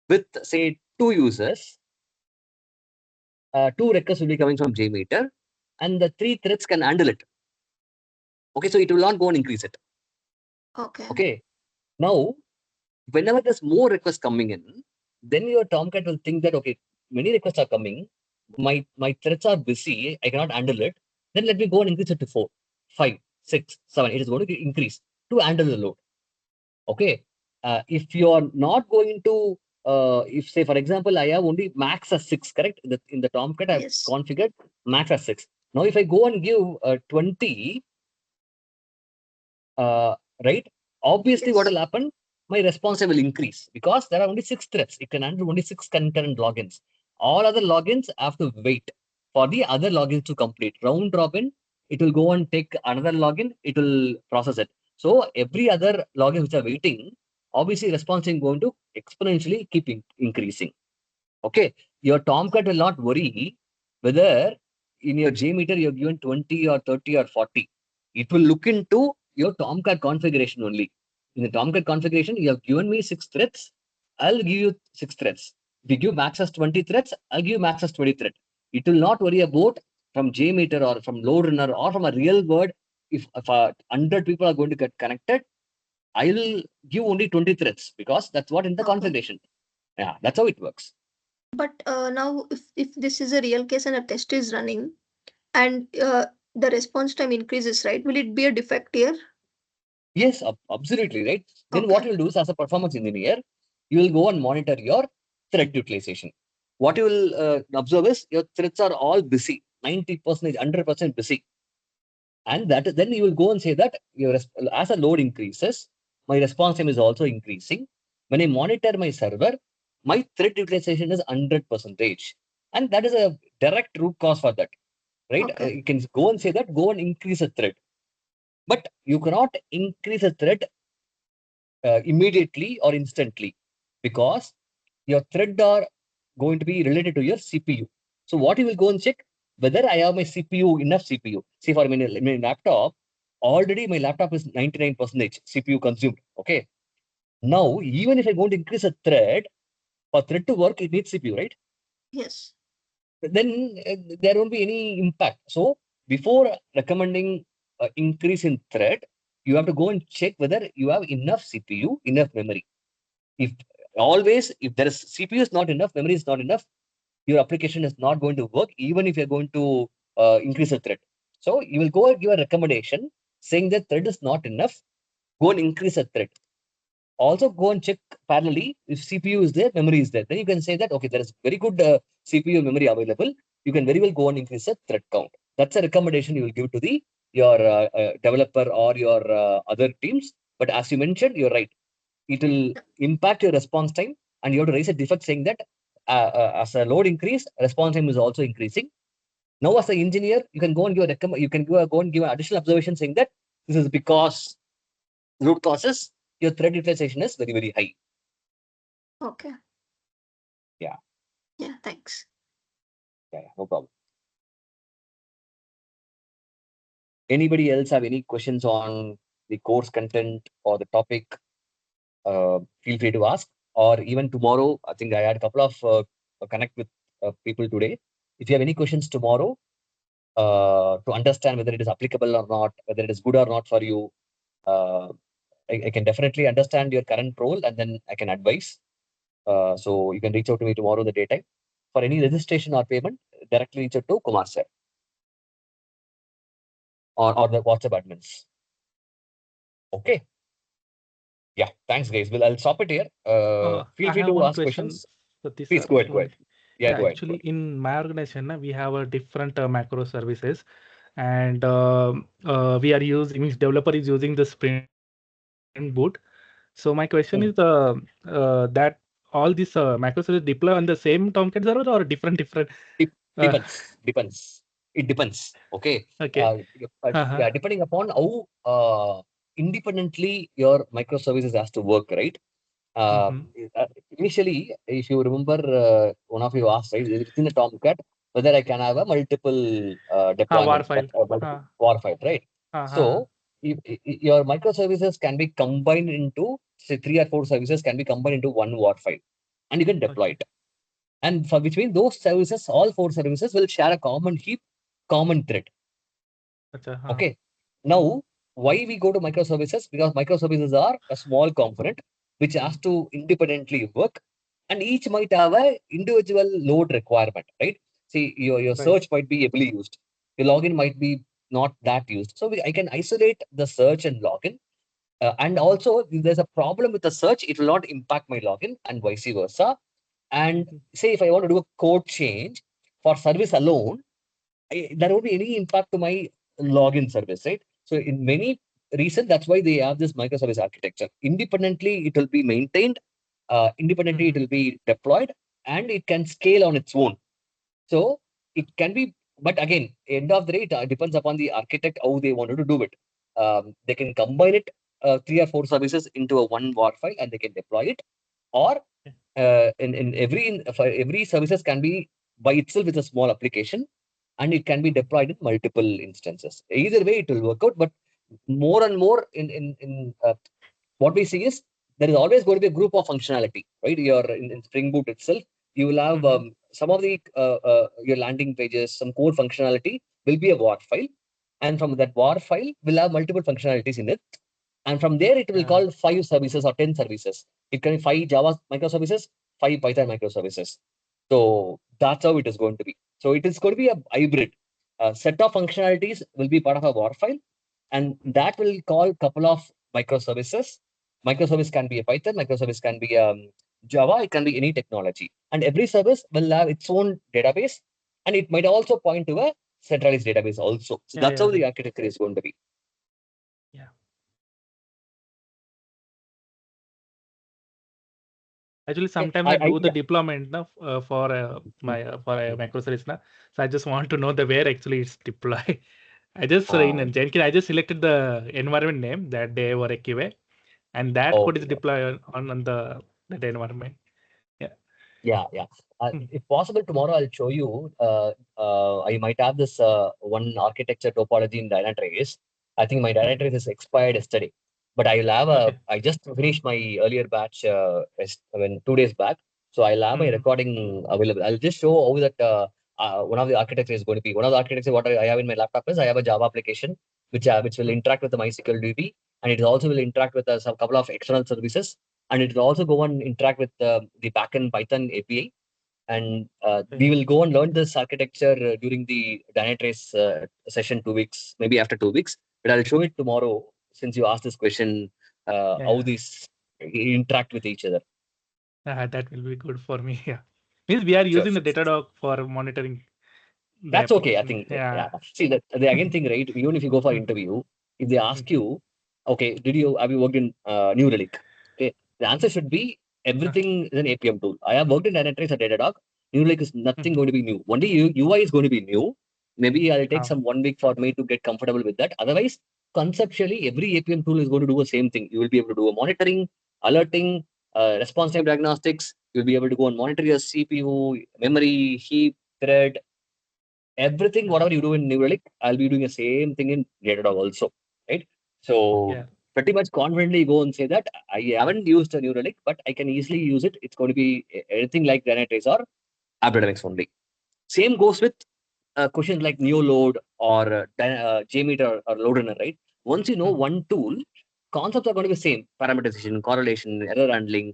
with, say, 2 users, 2 requests will be coming from JMeter, and the 3 threads can handle it. Okay, so it will not go and increase it. Okay. Okay. Now, whenever there's more requests coming in, then your Tomcat will think that, okay, many requests are coming. My threads are busy. I cannot handle it. Then let me go and increase it to 4, 5, 6, 7. It is going to increase to handle the load. Okay. If you are not going to, if say, for example, I have only max as 6, correct? In the Tomcat, I've Yes. configured max as 6. Now, if I go and give 20, uh, right? Obviously, what Yes. will happen? My response time will increase because there are only 6 threads. It can handle only 6 concurrent logins. All other logins have to wait for the other logins to complete. Round robin, it will go and take another login, it will process it. So every other login which are waiting, obviously response time going to exponentially keep increasing. Okay. Your Tomcat will not worry whether in your JMeter you're given 20 or 30 or 40. It will look into your Tomcat configuration only. In the Tomcat configuration, you have given me 6 threads. I'll give you 6 threads. If you give max as 20 threads, I'll give max as 20 threads. It will not worry about from JMeter or from LoadRunner or from a real world. If 100 people are going to get connected, I will give only 20 threads because that's what in the Okay. configuration. Yeah, that's how it works. But now, if this is a real case and a test is running, and the response time increases, right? Will it be a defect here? Yes, absolutely, right? Then what Okay. you'll do is, as a performance engineer, you will go and monitor your thread utilization. What you will observe is your threads are all busy, 90%, 100% busy. And that then you will go and say that as a load increases, my response time is also increasing. When I monitor my server, my thread utilization is 100%. And that is a direct root cause for that, right? Okay. You can go and say that, go and increase a thread. But you cannot increase a thread immediately or instantly, because your thread are going to be related to your CPU. So what you will go and check, whether I have my CPU, enough CPU. See, for my laptop, already my laptop is 99% CPU consumed. Okay. Now, even if I want to increase a thread, for thread to work, it needs CPU, right? Yes. Then there won't be any impact. So before recommending increase in thread, you have to go and check whether you have enough CPU, enough memory. If if there is CPU is not enough, memory is not enough, your application is not going to work, even if you're going to increase the thread. So you will go and give a recommendation saying that thread is not enough, go and increase the thread. Also go and check parallelly if CPU is there, memory is there. Then you can say that, okay, there is very good CPU memory available. You can very well go and increase the thread count. That's a recommendation you will give to your developer or your other teams. But as you mentioned, you're right. It will impact your response time, and you have to raise a defect saying that as a load increase, response time is also increasing. Now, as an engineer, you can go and go and give an additional observation saying that this is because root causes your thread utilization is very, very high. Okay. Yeah. Yeah. Thanks. Yeah, no problem. Anybody else have any questions on the course content or the topic? Feel free to ask. Or even tomorrow, I think I had a couple of connect with people today. If you have any questions tomorrow, to understand whether it is applicable or not, whether it is good or not for you, I can definitely understand your current role, and then I can advise. So you can reach out to me tomorrow in the daytime. For any registration or payment, directly reach out to Kumar sir or the WhatsApp admins. Okay. Yeah. Thanks, guys. I'll stop it here. Feel I free have to one ask question, questions. Satish Please sir. go ahead. Go Only. ahead. Yeah, Yeah, go ahead. Go actually, ahead. in my organization, we have a different macro services, and we are using, means developer is using the Spring Boot. So my question is, that all these microservices deploy on the same Tomcat server or different? Uh, Depends. It depends. Okay. okay. Uh-huh. Yeah, depending upon how independently your microservices has to work, right? Uh, Mm-hmm. uh, Initially, if you remember, one of you asked, right, within the Tomcat, whether I can have a multiple War deployments, file. multiple war file, right? Uh-huh. So your microservices can be combined into, say, 3 or 4 services can be combined into one war file, and you can deploy Okay. it. And for between those services, all 4 services will share a common heap, common thread. Acha, Okay. Now, why we go to microservices? Because microservices are a small component which has to independently work, and each might have a individual load requirement, right? See, your right. search might be heavily used. Your login might be not that used. So I can isolate the search and login. And Mhm, also, if there's a problem with the search, it will not impact my login, and vice versa. And mhm, say if I want to do a code change for service alone, there won't be any impact to my login service, right? So in many reasons, that's why they have this microservice architecture. Independently, it will be maintained. Independently, it mhm, will be deployed, and it can scale on its own. So it can be, but again, end of the day, it depends upon the architect how they wanted to do it. They can combine it, 3 or 4 services into a one war file, and they can deploy it, or yeah, for every services can be by itself with a small application, and it can be deployed in multiple instances. Either way, it will work out. But more and more in what we see is there is always going to be a group of functionality, right? In Spring Boot itself, you will have mhm, some of the your landing pages, some core functionality will be a WAR file, and from that WAR file, will have multiple functionalities in it. And from there, it will yeah, call 5 services or 10 services. It can be 5 Java microservices, 5 Python microservices. So that's how it is going to be. So it is going to be a hybrid. A set of functionalities will be part of a WAR file, and that will call a couple of microservices. Microservice can be a Python, microservice can be Java, it can be any technology. And every service will have its own database, and it might also point to a centralized database also. So that's how the architecture is going to be. Yeah. Actually, sometimes I do the deployment for a microservice now. So I just want to know the where actually it's deployed. I just in Jenkins, I just selected the environment name that they were QA, and that code is deployed on the that environment. Yeah. If possible, tomorrow I'll show you. I might have this one architecture topology in Dynatrace. I think my Dynatrace is expired yesterday, but I will have a. I just finished my earlier batch 2 days back, so I'll have my recording available. I'll just show how that one of the architecture is going to be. One of the architecture what I have in my laptop is I have a Java application which will interact with the MySQL DB, and it also will interact with some couple of external services, and it will also go and interact with the backend Python API. And we will go and learn this architecture during the Dynatrace session 2 weeks, maybe after 2 weeks. But I'll show it tomorrow since you asked this question, how these interact with each other. That will be good for me. Yeah. Means we are using the Datadog for monitoring. That's okay, I think. Yeah. See, the again thing, right? Even if you go for interview, if they ask you, okay, have you worked in New Relic? Okay, the answer should be everything is an APM tool. I have worked in Dynatrace or Datadog. New Relic is nothing going to be new. Only UI is going to be new. Maybe I'll take some 1 week for me to get comfortable with that. Otherwise, conceptually, every APM tool is going to do the same thing. You will be able to do a monitoring, alerting, response time diagnostics. You'll be able to go and monitor your CPU, memory, heap, thread, everything, whatever you do in New Relic, I'll be doing the same thing in Datadog also, right? So pretty much confidently go and say that I haven't used a New Relic, but I can easily use it. It's going to be anything like Dynatrace or AppDynamics only. Same goes with questions like NeoLoad or Jmeter or LoadRunner, right? Once you know one tool, concepts are going to be the same. Parameterization, correlation, error handling,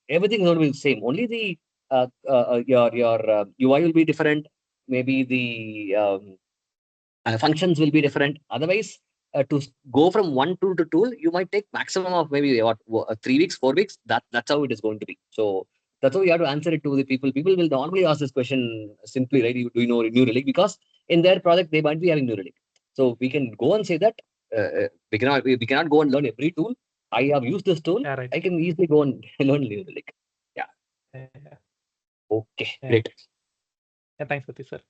everything is going to be the same. Only the your UI will be different. Maybe the functions will be different. Otherwise, to go from one tool to tool, you might take maximum of maybe 3 weeks, 4 weeks. That's how it is going to be. So that's how you have to answer it to the people. People will normally ask this question simply, right? Do you know New Relic? Because in their project they might be having New Relic. So we can go and say that we cannot go and learn every tool. I have used this tool. I can easily go and learn New Relic. Yeah. Okay. Great. Yeah. Thanks, Satish, sir.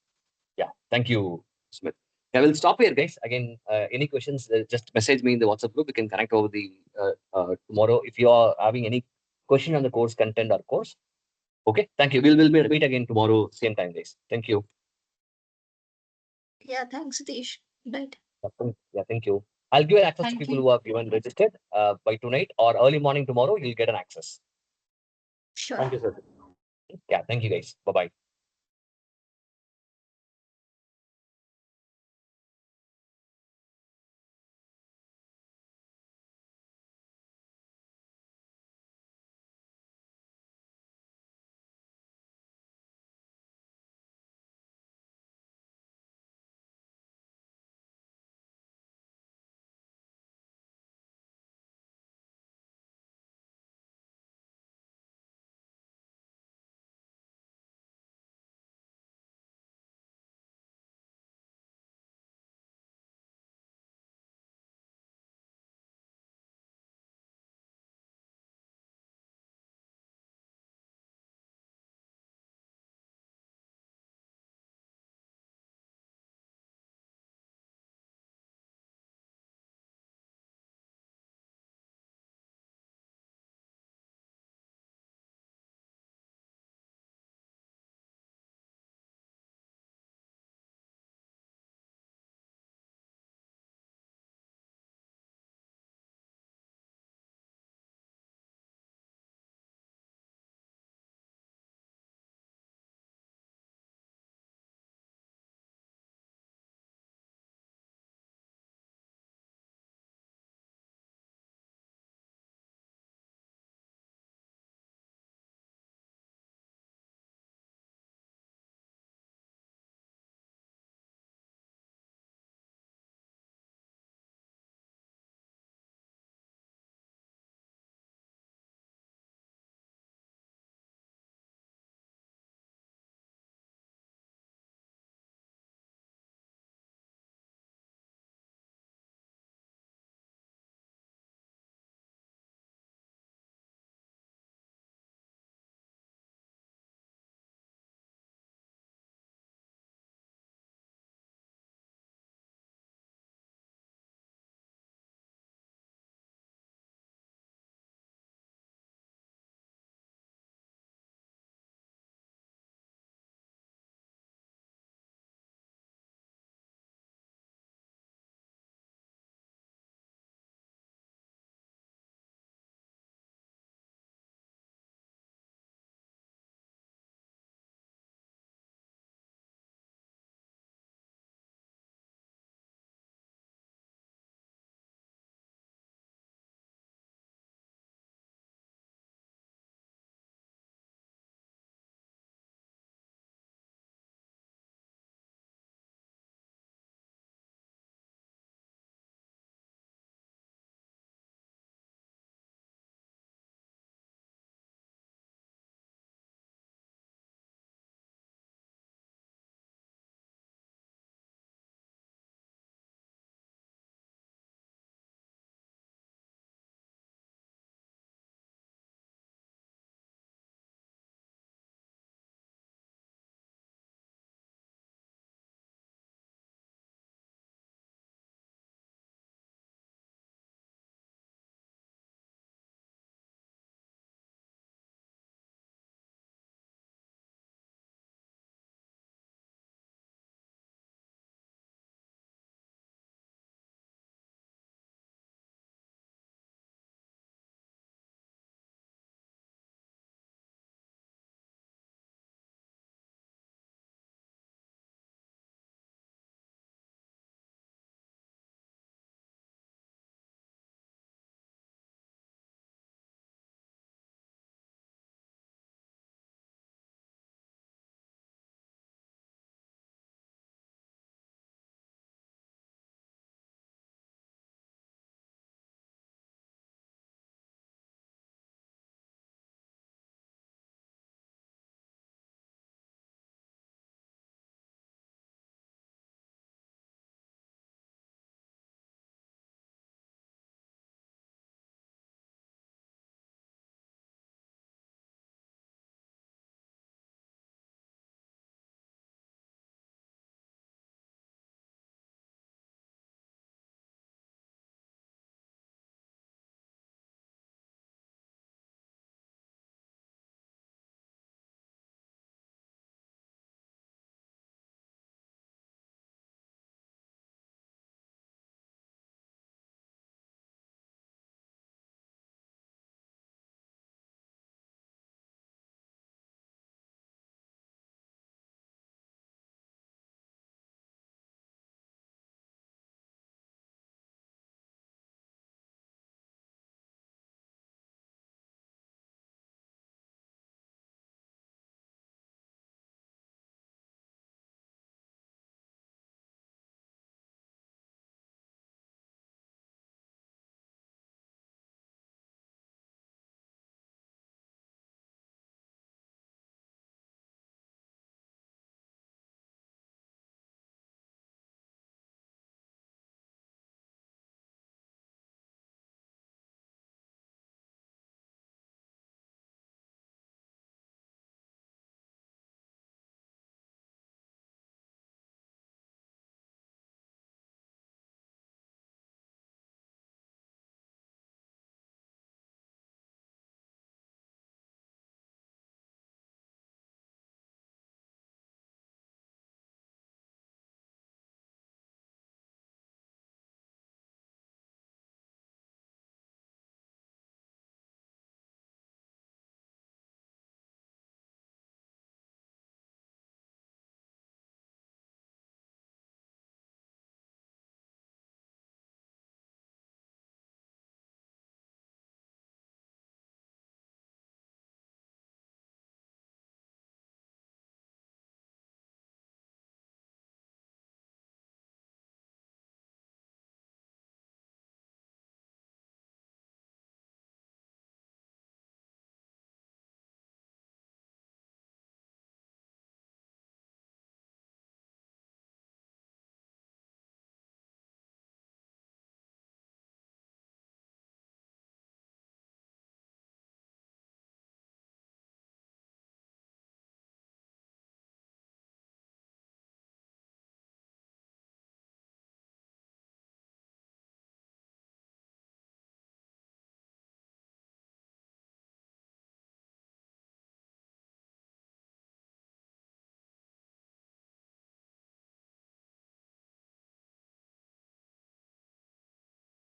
Yeah. Thank you, Smith. Yeah, we'll stop here, guys. Again, any questions, just message me in the WhatsApp group. We can connect over the tomorrow. If you are having any question on the course content or course. Okay. Thank you. We'll meet again tomorrow, same time, guys. Thank you. Yeah, thanks, Satish. Right. Yeah, thank you. I'll give access to people who have given registered by tonight or early morning tomorrow. You'll get an access. Sure. Thank you, sir. Yeah, thank you, guys. Bye-bye.